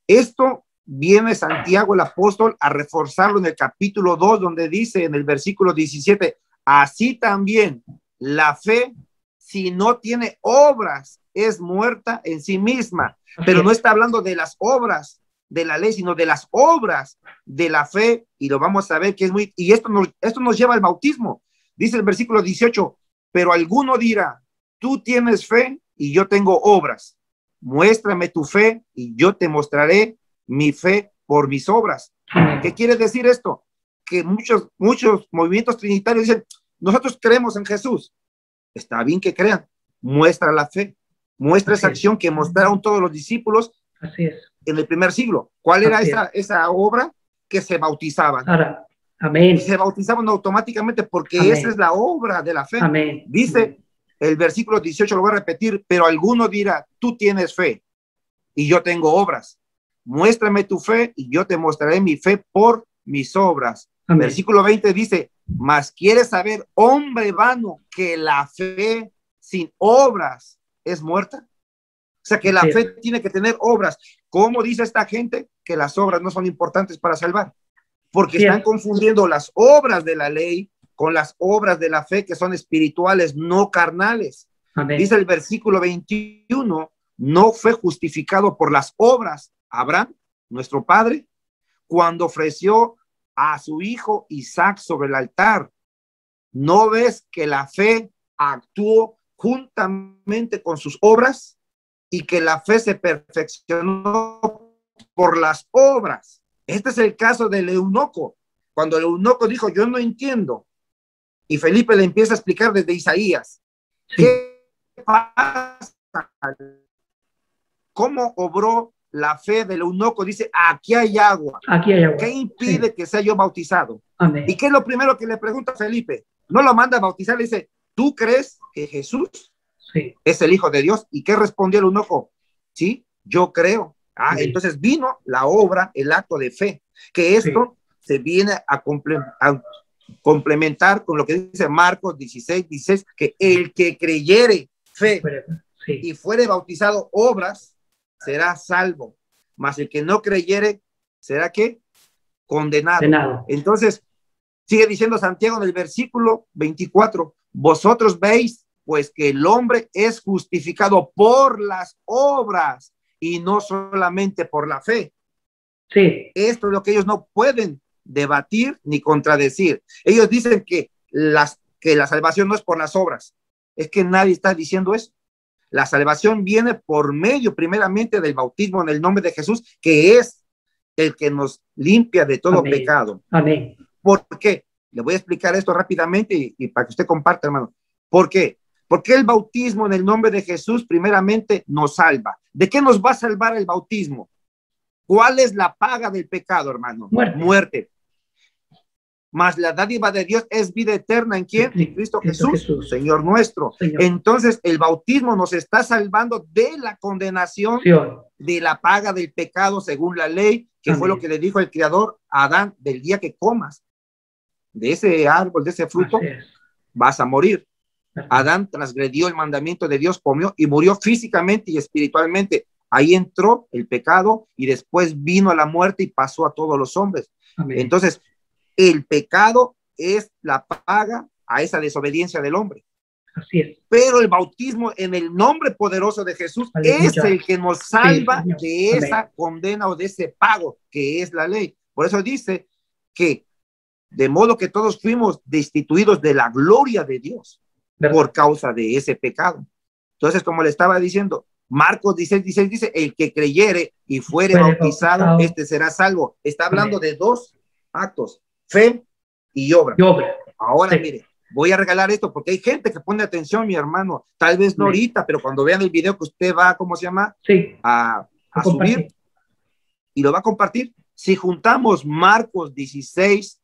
Esto viene Santiago el apóstol a reforzarlo en el capítulo 2, donde dice en el versículo 17, así también la fe, si no tiene obras, es muerta en sí misma. Pero no está hablando de las obras de la ley, sino de las obras de la fe, y lo vamos a ver que es muy, y esto nos lleva al bautismo. Dice el versículo 18, pero alguno dirá, tú tienes fe y yo tengo obras. Muéstrame tu fe y yo te mostraré mi fe por mis obras. ¿Qué quiere decir esto? Que muchos movimientos trinitarios dicen, nosotros creemos en Jesús. Está bien que crean, muestra la fe, muestra esa acción que mostraron todos los discípulos en el primer siglo. ¿Cuál era esa obra? Que se bautizaban. Amén. Y se bautizaban automáticamente porque esa es la obra de la fe. Amén. Dice el versículo 18, lo voy a repetir, pero alguno dirá, tú tienes fe y yo tengo obras. Muéstrame tu fe y yo te mostraré mi fe por mis obras. Amén. Versículo 20 dice, mas quieres saber, hombre vano, que la fe sin obras es muerta. O sea, que la fe tiene que tener obras. ¿Cómo dice esta gente? Que las obras no son importantes para salvar. Porque están confundiendo las obras de la ley con las obras de la fe, que son espirituales, no carnales. Amén. Dice el versículo 21, no fue justificado por las obras Abraham, nuestro padre, cuando ofreció a su hijo Isaac sobre el altar. ¿No ves que la fe actuó juntamente con sus obras y que la fe se perfeccionó por las obras? Este es el caso del eunuco. Cuando el eunuco dijo, yo no entiendo, y Felipe le empieza a explicar desde Isaías, ¿qué pasa? ¿Cómo obró la fe del eunuco? Dice, aquí hay agua. Aquí hay agua. ¿Qué impide que sea yo bautizado? Amén. ¿Y qué es lo primero que le pregunta a Felipe? No lo manda a bautizar, le dice, ¿tú crees que Jesús es el Hijo de Dios? ¿Y qué respondió el eunuco? Sí, yo creo. Entonces vino la obra, el acto de fe, que esto se viene a complementar con lo que dice Marcos 16, que el que creyere fe y fuere bautizado obras, será salvo, mas el que no creyere, ¿será qué? Condenado. Entonces, sigue diciendo Santiago en el versículo 24, vosotros veis, pues que el hombre es justificado por las obras y no solamente por la fe. Esto es lo que ellos no pueden debatir ni contradecir. Ellos dicen que la salvación no es por las obras. Es que nadie está diciendo eso. La salvación viene por medio primeramente del bautismo en el nombre de Jesús, que es el que nos limpia de todo pecado. Amén. ¿Por qué? Le voy a explicar esto rápidamente y para que usted comparta, hermano. ¿Por qué? Porque el bautismo en el nombre de Jesús primeramente nos salva. ¿De qué nos va a salvar el bautismo? ¿Cuál es la paga del pecado, hermano? Muerte. Mas la dádiva de Dios es vida eterna. ¿En quién? En Cristo Jesús, Señor nuestro. Entonces, el bautismo nos está salvando de la condenación, de la paga del pecado según la ley, que fue lo que le dijo el Creador a Adán: del día que comas de ese árbol, de ese fruto, vas a morir. Adán transgredió el mandamiento de Dios, comió y murió físicamente y espiritualmente. Ahí entró el pecado y después vino a la muerte y pasó a todos los hombres. Amén. Entonces, el pecado es la paga a esa desobediencia del hombre. Así es. Pero el bautismo en el nombre poderoso de Jesús es el que nos salva de esa condena o de ese pago que es la ley. Por eso dice que de modo que todos fuimos destituidos de la gloria de Dios por causa de ese pecado. Entonces, como le estaba diciendo, Marcos 16 dice, el que creyere y fuere bautizado, este será salvo. Está hablando de dos actos, fe y obra. Ahora, mire, voy a regalar esto porque hay gente que pone atención, mi hermano. Tal vez no ahorita, pero cuando vean el video que usted va, ¿cómo se llama? Sí. A a subir y lo va a compartir. Si juntamos Marcos 16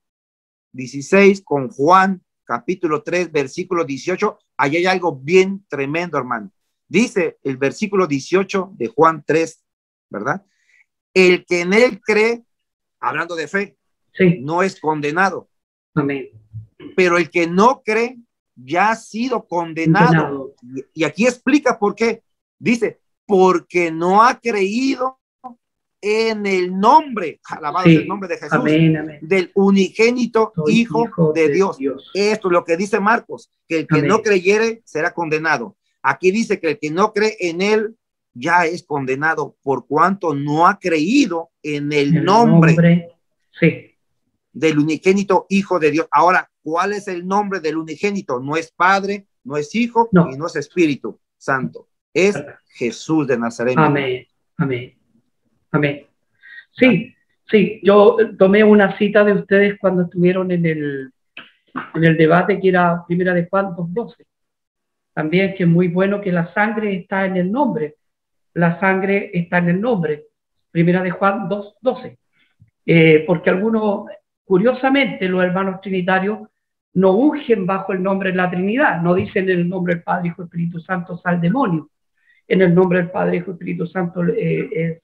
con Juan capítulo 3, versículo 18, ahí hay algo bien tremendo, hermano. Dice el versículo 18 de Juan 3, ¿verdad? El que en él cree, hablando de fe, sí, no es condenado. amén. Pero el que no cree ya ha sido condenado. Y aquí explica por qué. Dice, porque no ha creído en el nombre, alabado sea el nombre de Jesús, amén, amén, del unigénito hijo de Dios. Esto es lo que dice Marcos, que el que no creyere será condenado. Aquí dice que el que no cree en él ya es condenado por cuanto no ha creído en el nombre sí, del unigénito hijo de Dios. Ahora, ¿cuál es el nombre del unigénito? No es Padre, no es Hijo, y no es Espíritu Santo. Es Jesús de Nazaret. Amén, amén, amén. Sí, sí, yo tomé una cita de ustedes cuando estuvieron en el debate que era primera de Juan 2:12. También que es muy bueno que la sangre está en el nombre. La sangre está en el nombre. Primera de Juan 2:12. Porque algunos, curiosamente, los hermanos trinitarios no ungen bajo el nombre de la Trinidad. No dicen en el nombre del Padre, Hijo, Espíritu Santo, sal demonio. En el nombre del Padre, Hijo, Espíritu Santo,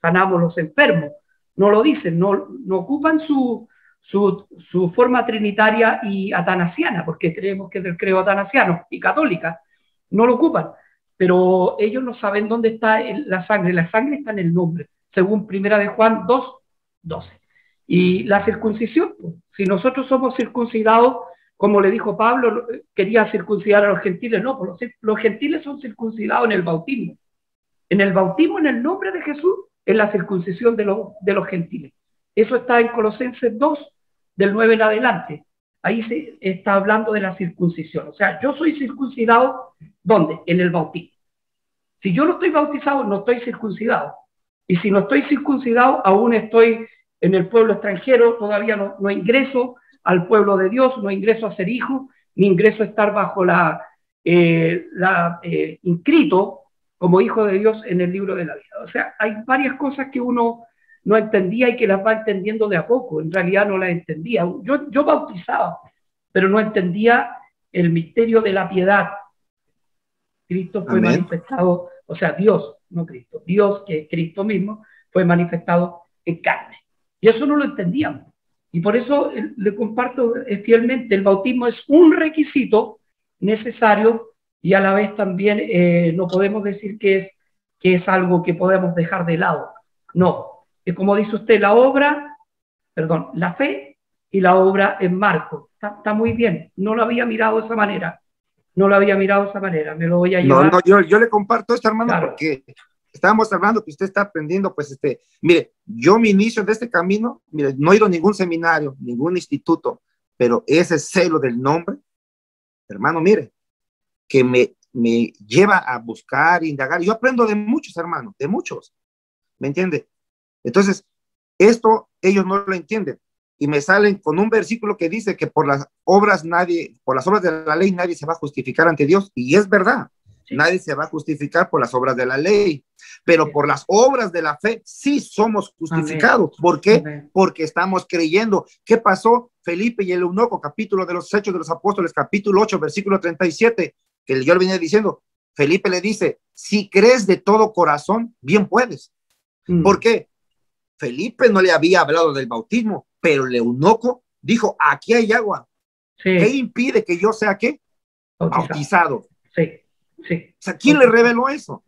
sanamos los enfermos. No lo dicen, no ocupan su forma trinitaria y atanasiana, porque creemos que es del credo atanasiano y católica. No lo ocupan, pero ellos no saben dónde está la sangre. La sangre está en el nombre, según primera de Juan 2:12. Y la circuncisión, pues, si nosotros somos circuncidados, como le dijo Pablo, quería circuncidar a los gentiles, no, pues los gentiles son circuncidados en el bautismo. En el bautismo, en el nombre de Jesús, es la circuncisión de los gentiles. Eso está en Colosenses 2, del 9 en adelante. Ahí se está hablando de la circuncisión. O sea, yo soy circuncidado, ¿dónde? En el bautismo. Si yo no estoy bautizado, no estoy circuncidado. Y si no estoy circuncidado, aún estoy en el pueblo extranjero, todavía no ingreso al pueblo de Dios, no ingreso a ser hijo, ni ingreso a estar bajo inscrito como hijo de Dios en el libro de la vida. O sea, hay varias cosas que uno no entendía y que las va entendiendo de a poco. En realidad no las entendía. Yo bautizaba, pero no entendía el misterio de la piedad. Cristo fue manifestado, o sea, Dios, no Cristo, Dios, que es Cristo mismo, fue manifestado en carne. Y eso no lo entendíamos. Y por eso le comparto fielmente, el bautismo es un requisito necesario y a la vez también no podemos decir que es algo que podemos dejar de lado. No, es como dice usted, la fe y la obra en Marcos. Está muy bien, no lo había mirado de esa manera. No lo había mirado de esa manera, me lo voy a llevar. No, yo le comparto esto, hermano, claro, porque estábamos hablando que usted está aprendiendo, pues, mire, yo mi inicio de este camino, mire, no he ido a ningún seminario, ningún instituto, pero ese celo del nombre, hermano, mire, que me lleva a buscar, indagar. Yo aprendo de muchos, hermanos, de muchos, ¿me entiende? Entonces, esto ellos no lo entienden. Y me salen con un versículo que dice que por las obras de la ley nadie se va a justificar ante Dios. Y es verdad, sí. Nadie se va a justificar por las obras de la ley, pero sí, por las obras de la fe sí somos justificados. Amén. ¿Por qué? Amén. Porque estamos creyendo. ¿Qué pasó? Felipe y el eunuco, capítulo de los Hechos de los Apóstoles, capítulo 8, versículo 37, que yo le venía diciendo. Felipe le dice, si crees de todo corazón, bien puedes. ¿Por qué? Felipe no le había hablado del bautismo, pero el eunuco dijo, aquí hay agua. Sí. ¿Qué impide que yo sea qué? Bautizado. Sí, sí. O sea, ¿quién le reveló eso?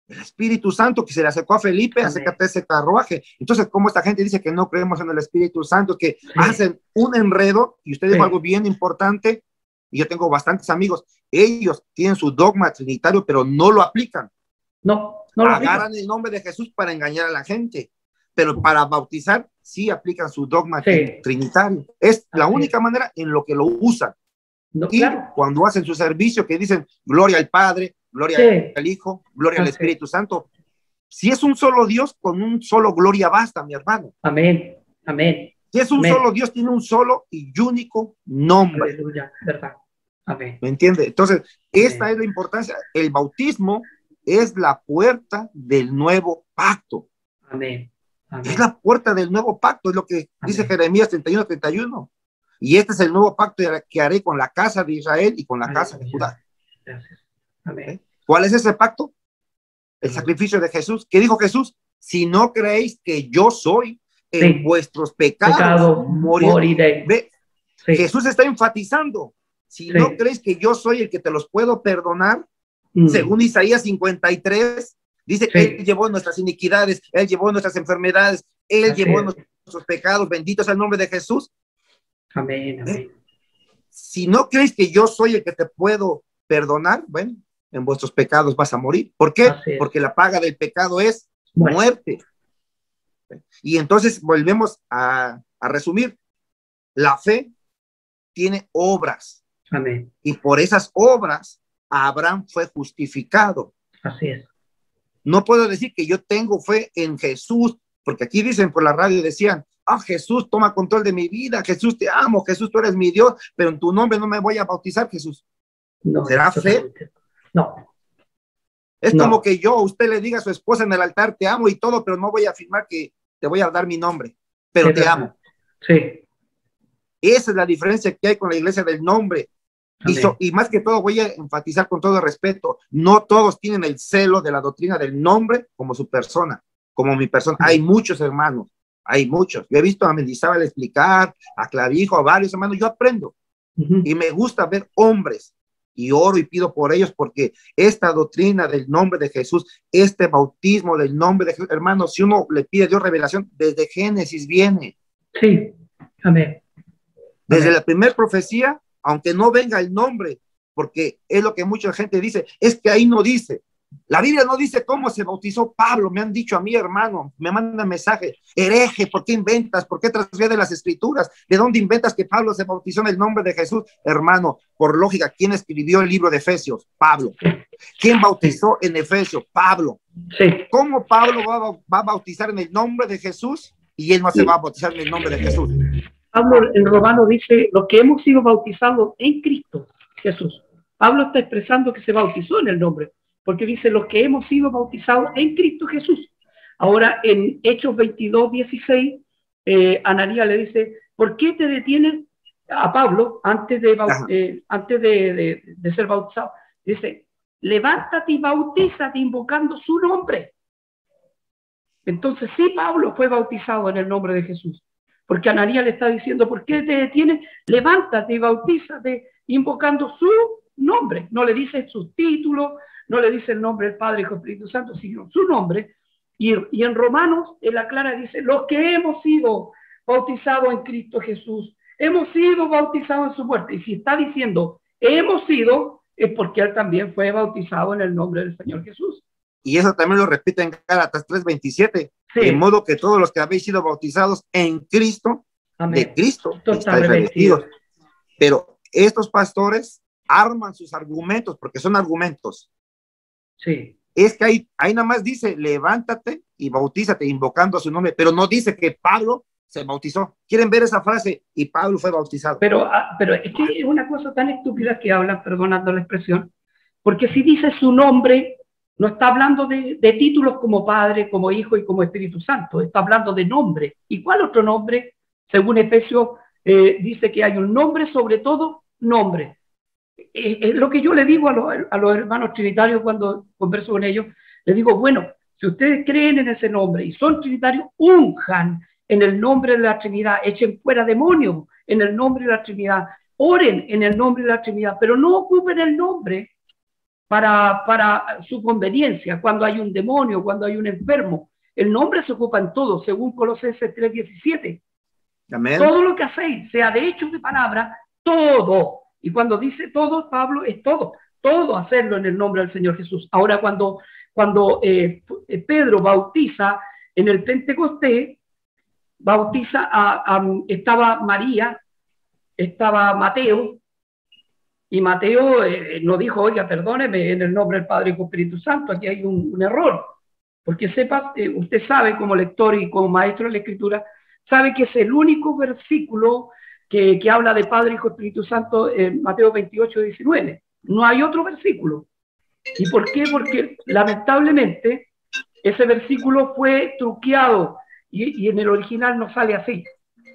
El Espíritu Santo, que se le acercó a Felipe, acércate a ese carruaje. Entonces, ¿cómo esta gente dice que no creemos en el Espíritu Santo? Que sí, hacen un enredo, y usted dijo algo bien importante, y yo tengo bastantes amigos, ellos tienen su dogma trinitario, pero no lo aplican. No agarran el nombre de Jesús para engañar a la gente, pero para bautizar sí aplican su dogma trinitario. Es la única manera en lo que lo usan. Y claro, cuando hacen su servicio que dicen gloria al Padre, gloria al Hijo, gloria al Espíritu Santo. Si es un solo Dios, con un solo gloria basta, mi hermano. Amén, amén. Si es un solo Dios, tiene un solo y único nombre. Aleluya, verdad. Amén. ¿Me entiende? Entonces, esta es la importancia. El bautismo es la puerta del nuevo pacto. Amén. Amén. Es la puerta del nuevo pacto, es lo que dice Jeremías 31:31. Y este es el nuevo pacto que haré con la casa de Israel y con la casa de Judá. Gracias. Amén. ¿Cuál es ese pacto? El sacrificio de Jesús. ¿Qué dijo Jesús? Si no creéis que yo soy, en vuestros pecados moriré. Jesús está enfatizando, si no crees que yo soy el que te los puedo perdonar, según Isaías 53, dice que Él llevó nuestras iniquidades, Él llevó nuestras enfermedades, Él llevó nuestros pecados, bendito sea el nombre de Jesús. Amén, amén. Si no crees que yo soy el que te puedo perdonar, bueno, en vuestros pecados vas a morir. ¿Por qué? Porque la paga del pecado es muerte. Y entonces volvemos a resumir. La fe tiene obras. Amén. Y por esas obras, Abraham fue justificado. Así es. No puedo decir que yo tengo fe en Jesús, porque aquí dicen por la radio, decían, Jesús, toma control de mi vida, Jesús, te amo, Jesús, tú eres mi Dios, pero en tu nombre no me voy a bautizar, Jesús. No, ¿será fe? No. Es como que yo a usted le diga a su esposa en el altar, te amo y todo, pero no voy a afirmar que te voy a dar mi nombre, pero te amo. Sí. Esa es la diferencia que hay con la iglesia del nombre. Y más que todo voy a enfatizar con todo respeto, no todos tienen el celo de la doctrina del nombre como su persona, como mi persona. Hay muchos hermanos, hay muchos. Yo he visto a Mendizábal explicar, a Clavijo, a varios hermanos, yo aprendo. Y me gusta ver hombres, y oro y pido por ellos, porque esta doctrina del nombre de Jesús, este bautismo del nombre de Jesús, hermano, si uno le pide a Dios revelación, desde Génesis viene. Sí, amén. Desde la primera profecía, aunque no venga el nombre, porque es lo que mucha gente dice, es que ahí no dice. La Biblia no dice cómo se bautizó Pablo. Me han dicho a mí, hermano, me mandan mensajes, hereje, ¿por qué inventas? ¿Por qué transgrede las escrituras? ¿De dónde inventas que Pablo se bautizó en el nombre de Jesús? Hermano, por lógica, ¿quién escribió el libro de Efesios? Pablo. ¿Quién bautizó en Efesios? Pablo. Sí. ¿Cómo Pablo va a bautizar en el nombre de Jesús y él no se va a bautizar en el nombre de Jesús? Pablo en Romano dice, los que hemos sido bautizados en Cristo Jesús. Pablo está expresando que se bautizó en el nombre, porque dice, los que hemos sido bautizados en Cristo Jesús. Ahora, en Hechos 22:16, Ananías le dice, ¿por qué te detienes a Pablo antes de ser bautizado? Dice, levántate y bautízate invocando su nombre. Entonces, sí, Pablo fue bautizado en el nombre de Jesús. Porque Ananías le está diciendo, ¿por qué te detienes? Levántate y bautízate invocando su nombre. No le dice sus títulos, no le dice el nombre del Padre y del Espíritu Santo, sino su nombre. Y en Romanos, en la clara dice, los que hemos sido bautizados en Cristo Jesús, hemos sido bautizados en su muerte. Y si está diciendo, hemos sido, es porque él también fue bautizado en el nombre del Señor Jesús. Y eso también lo repite en Gálatas 3:27. Sí. De modo que todos los que habéis sido bautizados en Cristo, amén, de Cristo, estáis revestidos. Pero estos pastores arman sus argumentos, porque son argumentos. Sí. Es que ahí nada más dice, levántate y bautízate, invocando a su nombre, pero no dice que Pablo se bautizó. ¿Quieren ver esa frase? Y Pablo fue bautizado. Pero es que es una cosa tan estúpida que hablan, perdonando la expresión, porque si dice su nombre, no está hablando de títulos como Padre, como Hijo y como Espíritu Santo, está hablando de nombre. ¿Y cuál otro nombre? Según Efesios, dice que hay un nombre, sobre todo, nombre. Es lo que yo le digo a los hermanos trinitarios cuando converso con ellos. Les digo, bueno, si ustedes creen en ese nombre y son trinitarios, unjan en el nombre de la Trinidad, echen fuera demonios en el nombre de la Trinidad, oren en el nombre de la Trinidad, pero no ocupen el nombre para su conveniencia, cuando hay un demonio, cuando hay un enfermo. El nombre se ocupa en todo, según Colosenses 3:17. Amén. Todo lo que hacéis, sea de hecho de palabra, todo. Y cuando dice todo, Pablo, es todo hacerlo en el nombre del Señor Jesús. Ahora, cuando Pedro bautiza en el Pentecostés, bautiza estaba María, estaba Mateo, y Mateo no dijo, oiga, perdóneme, en el nombre del Padre y del Espíritu Santo, aquí hay un error. Porque usted sabe, como lector y como maestro de la Escritura, sabe que es el único versículo que habla de Padre, Hijo y Espíritu Santo en Mateo 28:19. No hay otro versículo. ¿Y por qué? Porque lamentablemente ese versículo fue truqueado y en el original no sale así.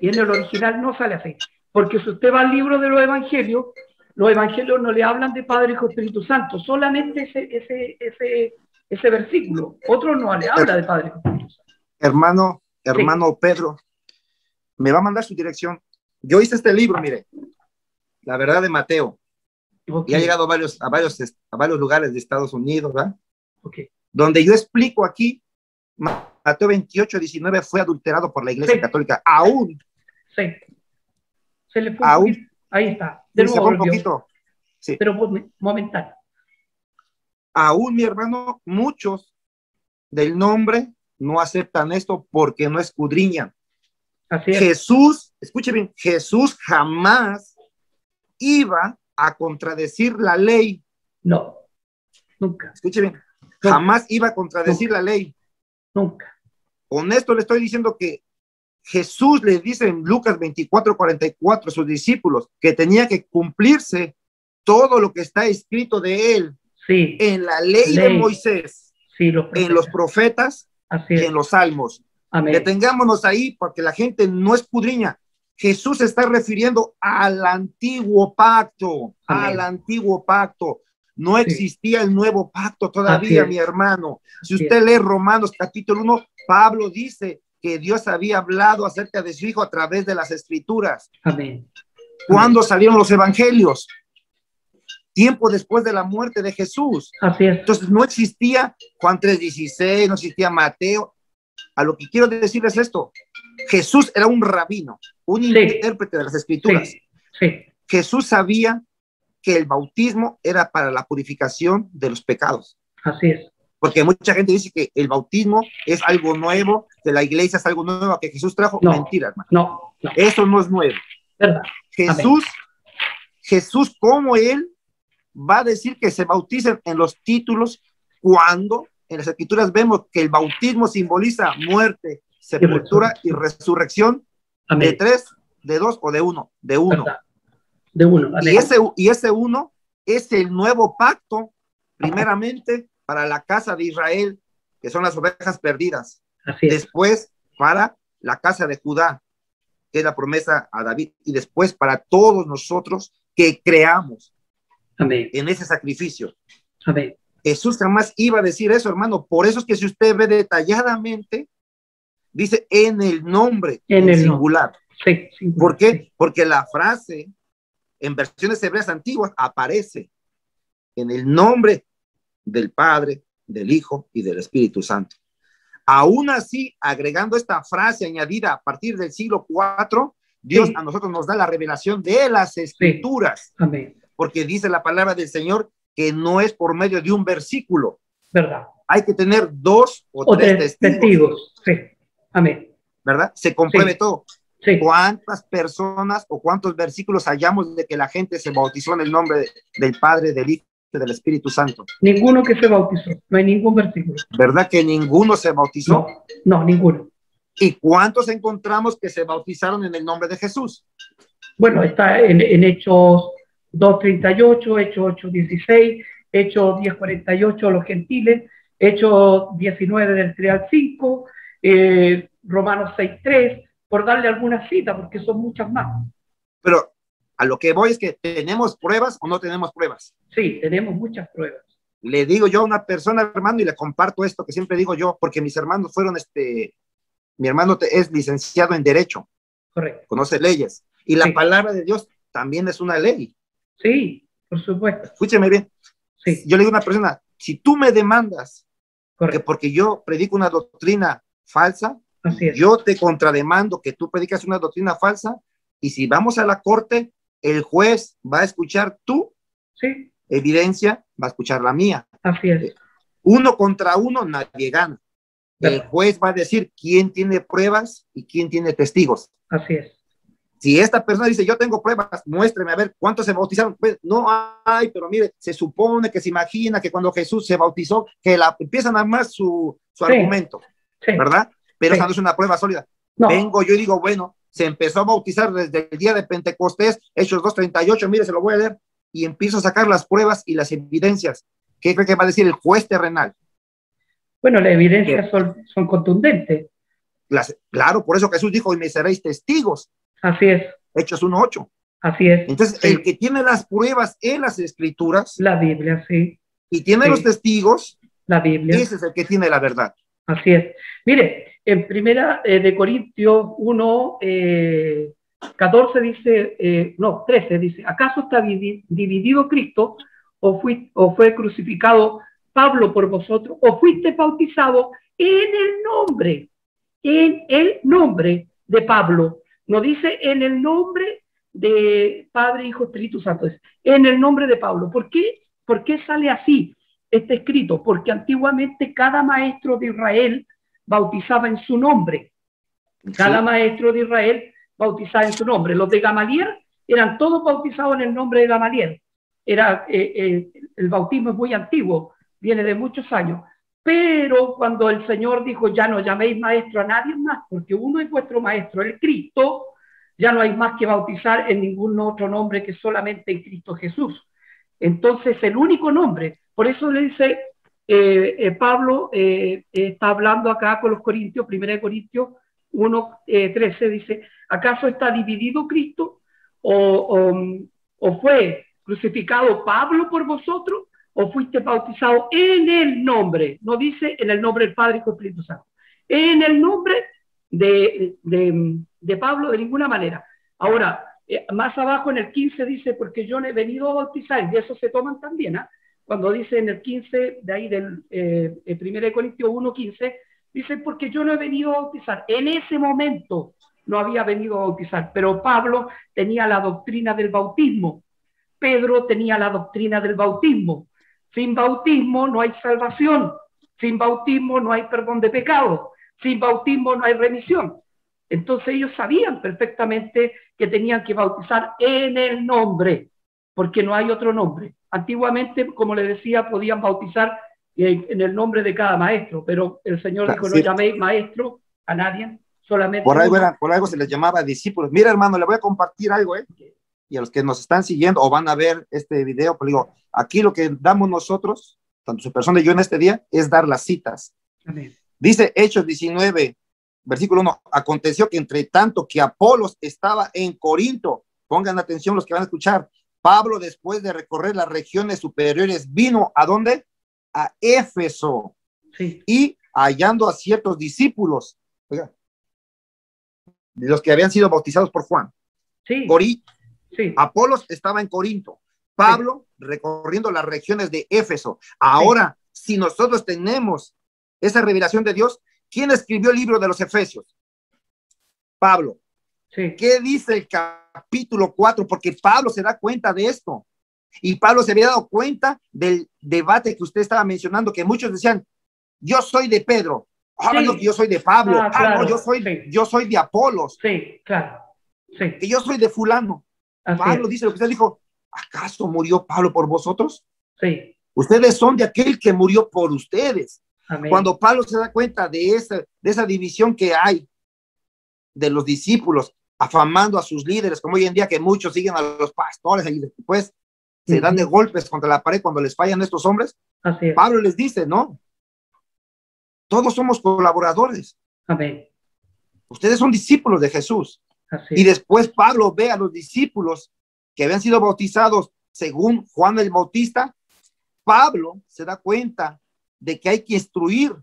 Y en el original no sale así. Porque si usted va al libro de los evangelios no le hablan de Padre, Hijo, Espíritu Santo, solamente ese versículo. Otro no le habla de Padre, Hijo, Espíritu Santo. Hermano Pedro, me va a mandar su dirección. Yo hice este libro, mire, La Verdad de Mateo. Okay. Y ha llegado a varios lugares de Estados Unidos, ¿verdad? Okay. Donde yo explico aquí, Mateo 28:19 fue adulterado por la Iglesia Católica. Aún. Sí. Se le fue aún. Ahí está. De nuevo, se fue un poquito. Sí. Pero momentáneo. Aún, mi hermano, muchos del nombre no aceptan esto porque no escudriñan. Así es. Jesús, escuche bien, Jesús jamás iba a contradecir la ley. No, nunca. Escuche bien, jamás iba a contradecir la ley. Nunca. Con esto le estoy diciendo que Jesús le dice en Lucas 24:44 a sus discípulos que tenía que cumplirse todo lo que está escrito de él en la ley de Moisés, en los profetas y en los salmos. Amén. Detengámonos ahí porque la gente no escudriña. Jesús se está refiriendo al antiguo pacto, al antiguo pacto. No existía el nuevo pacto todavía, mi hermano. Si usted lee Romanos capítulo 1, Pablo dice que Dios había hablado acerca de su Hijo a través de las Escrituras. Amén. ¿Cuándo salieron los evangelios? Tiempo después de la muerte de Jesús. Así es. Entonces no existía Juan 3:16, no existía Mateo. A lo que quiero decir es esto: Jesús era un rabino, un intérprete de las Escrituras. Jesús sabía que el bautismo era para la purificación de los pecados. Así es. Porque mucha gente dice que el bautismo es algo nuevo, que la iglesia es algo nuevo que Jesús trajo. No, mentira, hermano. No. Eso no es nuevo. ¿Verdad? Jesús, como él, va a decir que se bauticen en los títulos cuando en las Escrituras vemos que el bautismo simboliza muerte, sepultura y resurrección. Amén. De 3, de 2 o de 1. De 1. De 1. Y ese 1 es el nuevo pacto, primeramente para la casa de Israel, que son las ovejas perdidas. Después para la casa de Judá, que es la promesa a David, y después para todos nosotros que creamos en ese sacrificio. Amén. Jesús jamás iba a decir eso, hermano. Por eso es que si usted ve detalladamente, dice en el nombre, en singular. Sí, ¿Por qué? Porque la frase en versiones hebreas antiguas aparece en el nombre del Padre, del Hijo y del Espíritu Santo. Aún así, agregando esta frase añadida a partir del siglo IV, Dios a nosotros nos da la revelación de las Escrituras. Amén. Porque dice la palabra del Señor que no es por medio de un versículo. ¿Verdad? Hay que tener 2 o 3 testigos. Sí. Amén. ¿Verdad? Se compruebe todo. ¿Cuántas personas o cuántos versículos hallamos de que la gente se bautizó en el nombre del Padre, del Hijo y del Espíritu Santo? Ninguno que se bautizó. No hay ningún versículo. ¿Verdad que ninguno se bautizó? No, ninguno. ¿Y cuántos encontramos que se bautizaron en el nombre de Jesús? Bueno, está en Hechos 2:38, Hechos 8:16, Hechos 10:48, los gentiles, Hechos 19 del 3 al 5, Romanos 6:3, por darle algunas citas, porque son muchas más. Pero a lo que voy es que ¿tenemos pruebas o no tenemos pruebas? Sí, tenemos muchas pruebas. Le digo yo a una persona, hermano, y le comparto esto que siempre digo yo, porque mis hermanos fueron, mi hermano es licenciado en Derecho. Correcto. Conoce leyes. Y la palabra de Dios también es una ley. Sí, por supuesto. Escúcheme bien. Sí. Yo le digo a una persona, si tú me demandas que porque yo predico una doctrina falsa, yo te contrademando que tú predicas una doctrina falsa, y si vamos a la corte, el juez va a escuchar tu evidencia, va a escuchar la mía. Así es. 1 contra 1, nadie gana. El juez va a decir quién tiene pruebas y quién tiene testigos. Así es. Si esta persona dice, yo tengo pruebas, muéstreme a ver cuántos se bautizaron. Pues no hay, pero mire, se supone que se imagina que cuando Jesús se bautizó, que empiezan a armar su argumento, ¿verdad? Pero esa no es una prueba sólida. No. Vengo yo y digo, bueno, se empezó a bautizar desde el día de Pentecostés, Hechos 2:38, mire, se lo voy a leer, y empiezo a sacar las pruebas y las evidencias. ¿Qué cree que va a decir el juez terrenal? Bueno, las evidencias son contundentes. Claro, por eso Jesús dijo, y me seréis testigos. Así es. Hechos 1:8. Así es. Entonces, el que tiene las pruebas en las Escrituras, la Biblia, sí, y tiene los testigos, la Biblia, ese es el que tiene la verdad. Así es. Mire, en primera de Corintios 1, 14 dice, no, 13 dice, ¿acaso está dividido Cristo o fue crucificado Pablo por vosotros o fuiste bautizado en el nombre de Pablo? No dice en el nombre de Padre, Hijo, Espíritu Santo, es en el nombre de Pablo. ¿Por qué sale así este escrito? Porque antiguamente cada maestro de Israel bautizaba en su nombre. Cada maestro de Israel bautizaba en su nombre. Los de Gamaliel eran todos bautizados en el nombre de Gamaliel. El bautismo es muy antiguo, viene de muchos años. Pero cuando el Señor dijo, ya no llaméis maestro a nadie más, porque uno es vuestro maestro, el Cristo, ya no hay más que bautizar en ningún otro nombre que solamente en Cristo Jesús. Entonces, el único nombre, por eso le dice Pablo, está hablando acá con los Corintios, 1 Corintios 1, 13, dice, ¿acaso está dividido Cristo? ¿O fue crucificado Pablo por vosotros? ¿O fuiste bautizado en el nombre? No dice en el nombre del Padre, Hijo y Espíritu Santo. En el nombre de Pablo, de ninguna manera. Ahora, más abajo en el 15 dice, porque yo no he venido a bautizar, y de eso se toman también, ¿eh? Cuando dice en el 15, de ahí del 1 Corintios 1, 15, dice, porque yo no he venido a bautizar. En ese momento no había venido a bautizar, pero Pablo tenía la doctrina del bautismo. Pedro tenía la doctrina del bautismo. Sin bautismo no hay salvación. Sin bautismo no hay perdón de pecado. Sin bautismo no hay remisión. Entonces ellos sabían perfectamente que tenían que bautizar en el nombre, porque no hay otro nombre. Antiguamente, como les decía, podían bautizar en el nombre de cada maestro, pero el Señor dijo, no llaméis maestro a nadie, solamente... Por algo se les llamaba discípulos. Mira, hermano, le voy a compartir algo, y a los que nos están siguiendo o van a ver este video, pues digo, aquí lo que damos nosotros, tanto su persona y yo en este día, es dar las citas. Amén. Dice Hechos 19, versículo 1, aconteció que entre tanto que Apolos estaba en Corinto, pongan atención los que van a escuchar, Pablo, después de recorrer las regiones superiores, vino ¿a dónde? A Éfeso. Sí. Y hallando a ciertos discípulos, oiga, de los que habían sido bautizados por Juan. Sí. Sí. Apolos estaba en Corinto, Pablo recorriendo las regiones de Éfeso. Ahora, si nosotros tenemos esa revelación de Dios, ¿quién escribió el libro de los Efesios? Pablo. Sí. ¿Qué dice el capítulo 4? Porque Pablo se da cuenta de esto. Y Pablo se había dado cuenta del debate que usted estaba mencionando, que muchos decían, yo soy de Pedro. Ahora no, que yo soy de Pablo. Claro. No, yo soy de Apolos. Sí, claro. Sí. Que yo soy de fulano. Así Pablo es. dice lo que usted dijo, ¿acaso murió Pablo por vosotros? Sí. Ustedes son de aquel que murió por ustedes. Amén. Cuando Pablo se da cuenta de esa división que hay de los discípulos, afamando a sus líderes, como hoy en día que muchos siguen a los pastores y después se dan de golpes contra la pared cuando les fallan estos hombres. Así es. Pablo les dice, no, todos somos colaboradores. Amén. Ustedes son discípulos de Jesús. Así y después Pablo ve a los discípulos que habían sido bautizados según Juan el Bautista. Pablo se da cuenta de que hay que instruir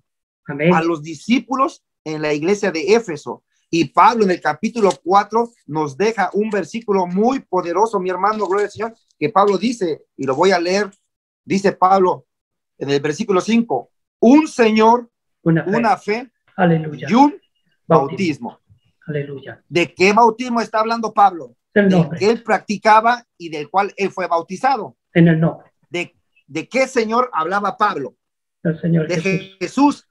a los discípulos en la iglesia de Éfeso. Y Pablo en el capítulo 4 nos deja un versículo muy poderoso, mi hermano, gloria al Señor, que Pablo dice, y lo voy a leer, dice Pablo en el versículo 5, un Señor, una fe aleluya, y un bautismo. Aleluya. ¿De qué bautismo está hablando Pablo? Del que él practicaba y del cual él fue bautizado. En el nombre. ¿De qué Señor hablaba Pablo? El Señor de Jesús. Jesús,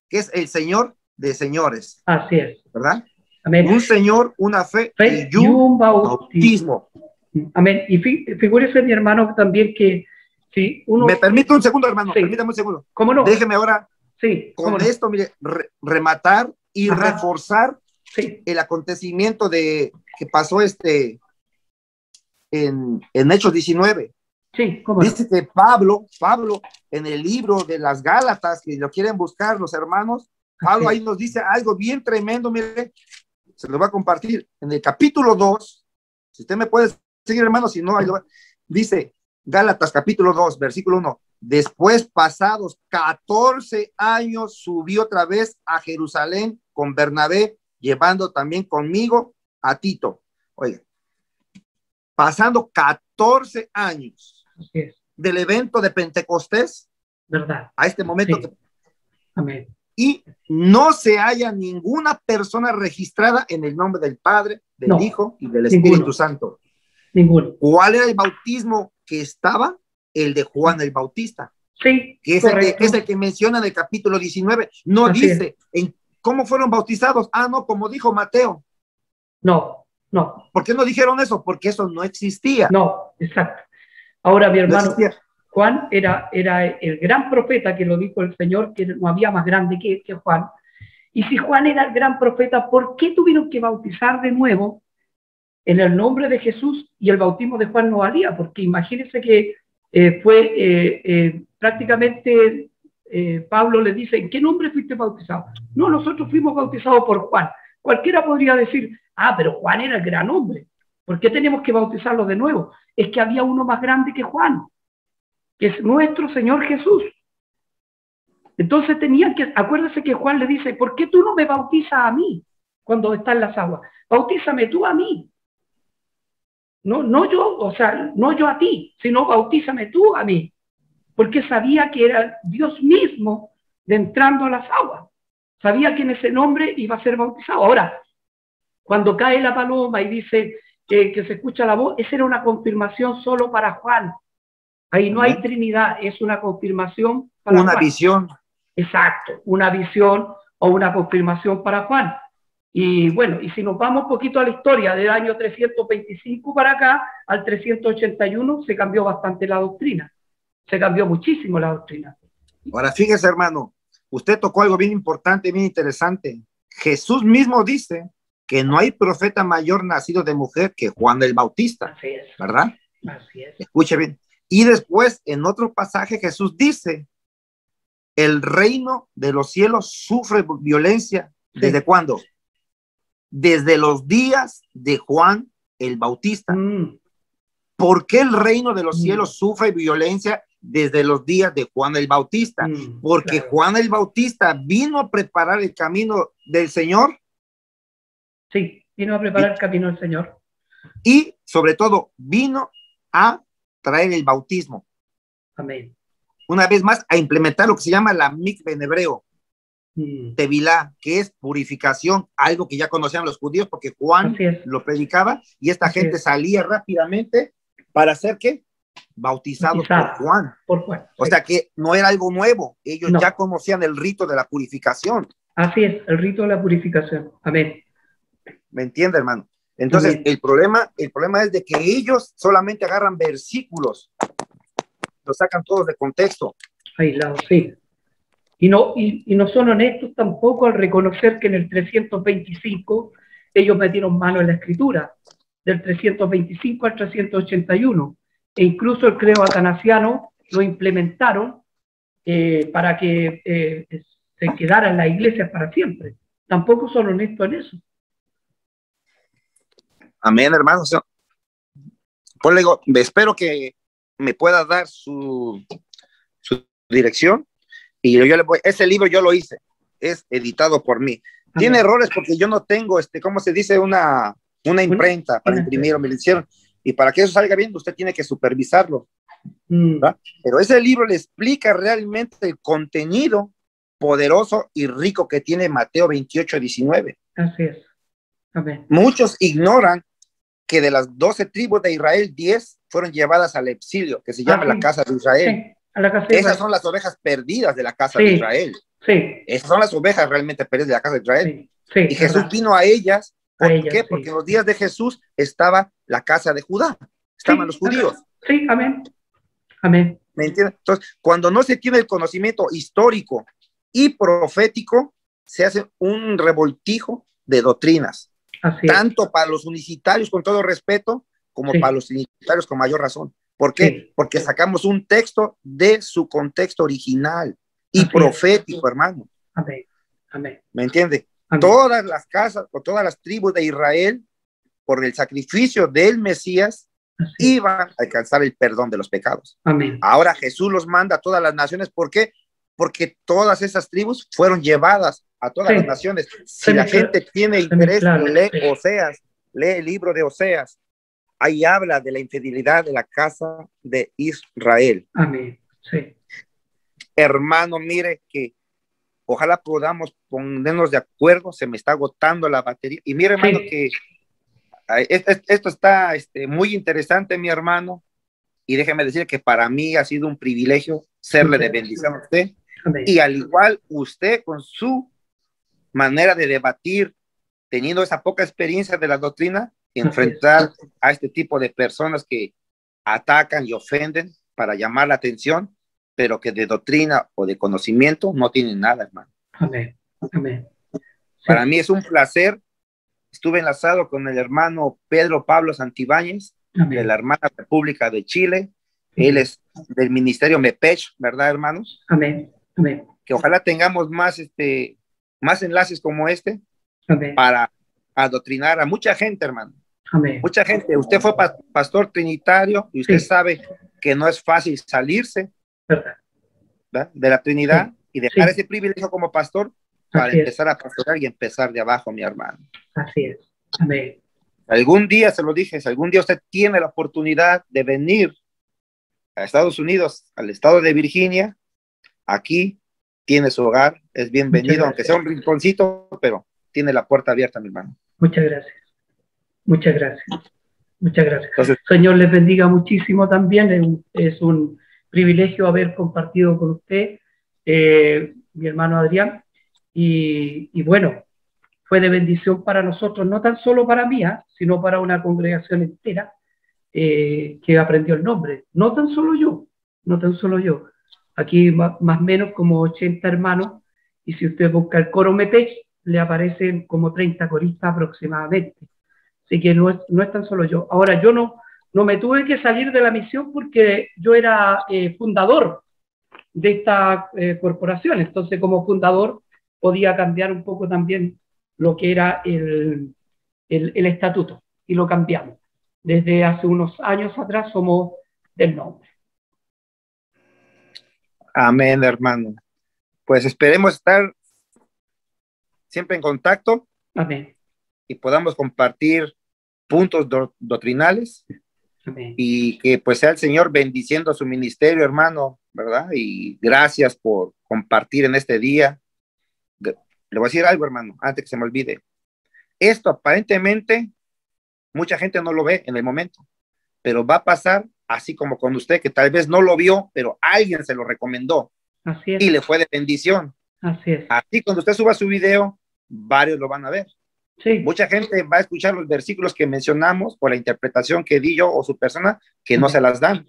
que es el Señor de señores. Así es. ¿Verdad? Amén. Un Señor, una fe y un bautismo. Amén. Y figúrese, mi hermano, también que si uno... ¿Me permite un segundo, hermano? Sí. Permítame un segundo. ¿Cómo no? Déjeme ahora con esto, mire, rematar y reforzar el acontecimiento que pasó en Hechos 19. Sí, cómo no. Dice que Pablo, en el libro de las Gálatas, que lo quieren buscar los hermanos, Pablo ahí nos dice algo bien tremendo, mire, se lo va a compartir. En el capítulo 2, si usted me puede seguir, hermano, si no, ahí lo va. Dice, Gálatas capítulo 2, versículo 1, después pasados 14 años subí otra vez a Jerusalén con Bernabé, llevando también conmigo a Tito. Oiga, pasando 14 años del evento de Pentecostés, ¿verdad? A este momento. Sí. Amén. Y no se halla ninguna persona registrada en el nombre del Padre, del Hijo y del Espíritu Santo. Ninguno. ¿Cuál era el bautismo que estaba? El de Juan el Bautista. Sí, que es el que menciona en el capítulo 19. No así dice en cómo fueron bautizados. Ah, no, como dijo Mateo. No. ¿Por qué no dijeron eso? Porque eso no existía. No, exacto. Ahora, mi hermano, Juan era el gran profeta, que lo dijo el Señor, que no había más grande que Juan. Y si Juan era el gran profeta, ¿por qué tuvieron que bautizar de nuevo en el nombre de Jesús? Y el bautismo de Juan no valía, porque imagínense que prácticamente Pablo le dice, ¿en qué nombre fuiste bautizado? No, nosotros fuimos bautizados por Juan. Cualquiera podría decir, pero Juan era el gran hombre. ¿Por qué tenemos que bautizarlo de nuevo? Es que había uno más grande que Juan, que es nuestro Señor Jesús. Entonces tenían que, acuérdese que Juan le dice, ¿por qué tú no me bautizas a mí cuando está en las aguas? Bautízame tú a mí. No yo, o sea, no yo a ti, sino bautízame tú a mí. Porque sabía que era Dios mismo de entrando a las aguas. Sabía que en ese nombre iba a ser bautizado. Ahora, cuando cae la paloma y dice que se escucha la voz, esa era una confirmación solo para Juan. Ahí no hay Trinidad, es una confirmación para una Juan. Visión. Exacto, una visión o una confirmación para Juan. Y bueno, y si nos vamos un poquito a la historia, del año 325 para acá al 381 se cambió bastante la doctrina. Se cambió muchísimo la doctrina. Ahora, fíjese, hermano, usted tocó algo bien importante, bien interesante. Jesús mismo dice que no hay profeta mayor nacido de mujer que Juan el Bautista. Así es. ¿Verdad? Así es. Escuche bien. Y después, en otro pasaje, Jesús dice, el reino de los cielos sufre violencia. ¿Desde sí. cuándo? Desde los días de Juan el Bautista. ¿Por qué el reino de los cielos sufre violencia desde los días de Juan el Bautista? Porque claro. Juan el Bautista vino a preparar el camino del Señor. Sí, vino a preparar el camino del Señor. Y sobre todo, vino a traer el bautismo. Amén. Una vez más, a implementar lo que se llama la mikve en hebreo. Tevilá, que es purificación, algo que ya conocían los judíos porque Juan lo predicaba y esta Así gente salía rápidamente para hacer ¿qué? Bautizados por Juan. O sea que no era algo nuevo, ellos ya conocían el rito de la purificación. Así es, el rito de la purificación. Amén. ¿Me entiende, hermano? Entonces, el problema es de que ellos solamente agarran versículos, los sacan todos de contexto. Aislados, sí. Y no son honestos tampoco al reconocer que en el 325 ellos metieron mano en la escritura, del 325 al 381, e incluso el credo atanasiano lo implementaron para que se quedara en las iglesias para siempre. Tampoco son honestos en eso. Amén, hermano. Pues le digo, espero que me pueda dar su dirección. Y yo le voy, ese libro yo lo hice, es editado por mí. Tiene errores porque yo no tengo, ¿cómo se dice? Una imprenta para imprimirlo, me lo hicieron. Y para que eso salga bien, usted tiene que supervisarlo. ¿Verdad? Pero ese libro le explica realmente el contenido poderoso y rico que tiene Mateo 28:19. Así es. Amén. Muchos ignoran que de las 12 tribus de Israel, 10 fueron llevadas al exilio, que se llama la casa de Israel. Sí. Esas son las ovejas perdidas de la casa de Israel. Sí. Esas son las ovejas realmente perdidas de la casa de Israel. Sí, y Jesús vino a ellas. ¿Por qué? Porque en los días de Jesús estaba la casa de Judá. Estaban los judíos. Sí, amén. Amén. ¿Me entiendes? Entonces, cuando no se tiene el conocimiento histórico y profético, se hace un revoltijo de doctrinas. Tanto para los unicitarios, con todo respeto, como para los trinitarios, con mayor razón. ¿Por qué? Sí. Porque sacamos un texto de su contexto original y Así es. profético, hermano. Amén. Amén. ¿Me entiende? Amén. Todas las casas o todas las tribus de Israel, por el sacrificio del Mesías, Así es. iban a alcanzar el perdón de los pecados. Amén. Ahora Jesús los manda a todas las naciones. ¿Por qué? Porque todas esas tribus fueron llevadas a todas Sí. las naciones. Si Se la me gente tiene se me interés, claro, lee sí. Oseas, lee el libro de Oseas. Ahí habla de la infidelidad de la casa de Israel. Amén. Sí. Hermano, mire que ojalá podamos ponernos de acuerdo. Se me está agotando la batería. Y mire, hermano, Sí. que esto está muy interesante, mi hermano. Y déjeme decir que para mí ha sido un privilegio serle de bendición a usted. Amén. Y al igual usted con su manera de debatir, teniendo esa poca experiencia de la doctrina, enfrentar a este tipo de personas que atacan y ofenden para llamar la atención, pero que de doctrina o de conocimiento no tienen nada, hermano. Amén. Amén. Sí. Para mí es un placer. Estuve enlazado con el hermano Pedro Pablo Santibáñez, Amén. de la Hermana República de Chile. Él es del ministerio MEPECH, ¿verdad, hermanos? Amén. Amén. Que ojalá tengamos más enlaces como este. Amén. Para adoctrinar a mucha gente, hermano. Amén. Mucha gente. Usted fue pastor trinitario y usted Sí. sabe que no es fácil salirse, ¿verdad? ¿verdad?, de la Trinidad, Sí. y dejar Sí. ese privilegio como pastor para Así empezar a pastorear y empezar de abajo, mi hermano. Así es. Amén. Algún día, se lo dije, si algún día usted tiene la oportunidad de venir a Estados Unidos, al estado de Virginia, aquí tiene su hogar, es bienvenido, aunque sea un rinconcito, pero tiene la puerta abierta, mi hermano. Muchas gracias. Muchas gracias. Muchas gracias. Entonces, Señor les bendiga muchísimo también. Es un privilegio haber compartido con usted, mi hermano Adrián. Y bueno, fue de bendición para nosotros, no tan solo para mí, sino para una congregación entera que aprendió el nombre. No tan solo yo, no tan solo yo. Aquí más o menos como 80 hermanos, y si usted busca el coro MEPECH, le aparecen como 30 coristas aproximadamente. Así que no es tan solo yo. Ahora, yo no me tuve que salir de la misión porque yo era fundador de esta corporación. Entonces, como fundador, podía cambiar un poco también lo que era el estatuto, y lo cambiamos. Desde hace unos años atrás somos del nombre. amén, hermano. Pues esperemos estar siempre en contacto. Amén. Y podamos compartir puntos doctrinales. Amén. Y que pues sea el Señor bendiciendo su ministerio, hermano, ¿verdad? Y gracias por compartir en este día. Le voy a decir algo, hermano, antes que se me olvide. Esto aparentemente mucha gente no lo ve en el momento, pero va a pasar así como con usted, que tal vez no lo vio, pero alguien se lo recomendó. Así es. Y le fue de bendición. Así es. Así cuando usted suba su video, varios lo van a ver. Sí. Mucha gente va a escuchar los versículos que mencionamos por la interpretación que di yo o su persona, que no se las dan.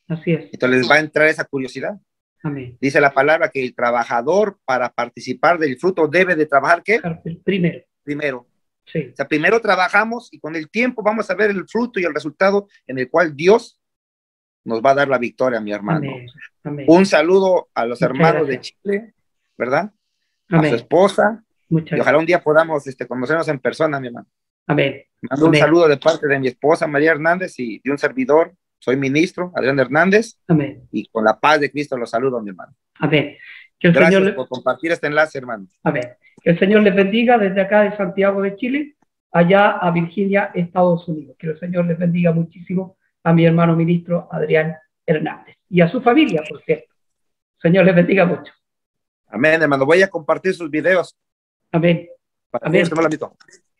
Así es. Entonces les va a entrar esa curiosidad. Amén. Dice la palabra que el trabajador, para participar del fruto, debe de trabajar, ¿qué? Primero. Primero. Sí. O sea, primero trabajamos y con el tiempo vamos a ver el fruto y el resultado en el cual Dios nos va a dar la victoria, mi hermano. Amén. Amén. Un saludo a los Muchas hermanos gracias. de Chile, ¿verdad? Amén. A su esposa. Muchas y ojalá un día podamos conocernos en persona, mi hermano. Amén. Mando un saludo de parte de mi esposa María Hernández y de un servidor. Soy ministro, Adrián Hernández. Amén. Y con la paz de Cristo los saludo, mi hermano. Amén. Que el Gracias Señor por compartir este enlace, hermano. Amén. Que el Señor les bendiga desde acá de Santiago de Chile, allá a Virginia, Estados Unidos. Que el Señor les bendiga muchísimo a mi hermano ministro Adrián Hernández y a su familia, por cierto. Señor les bendiga mucho. Amén, hermano. Voy a compartir sus videos. Amén. Para Amén. que no lo invito.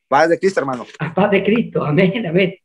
Paz de Cristo, hermano. A paz de Cristo. Amén. Amén.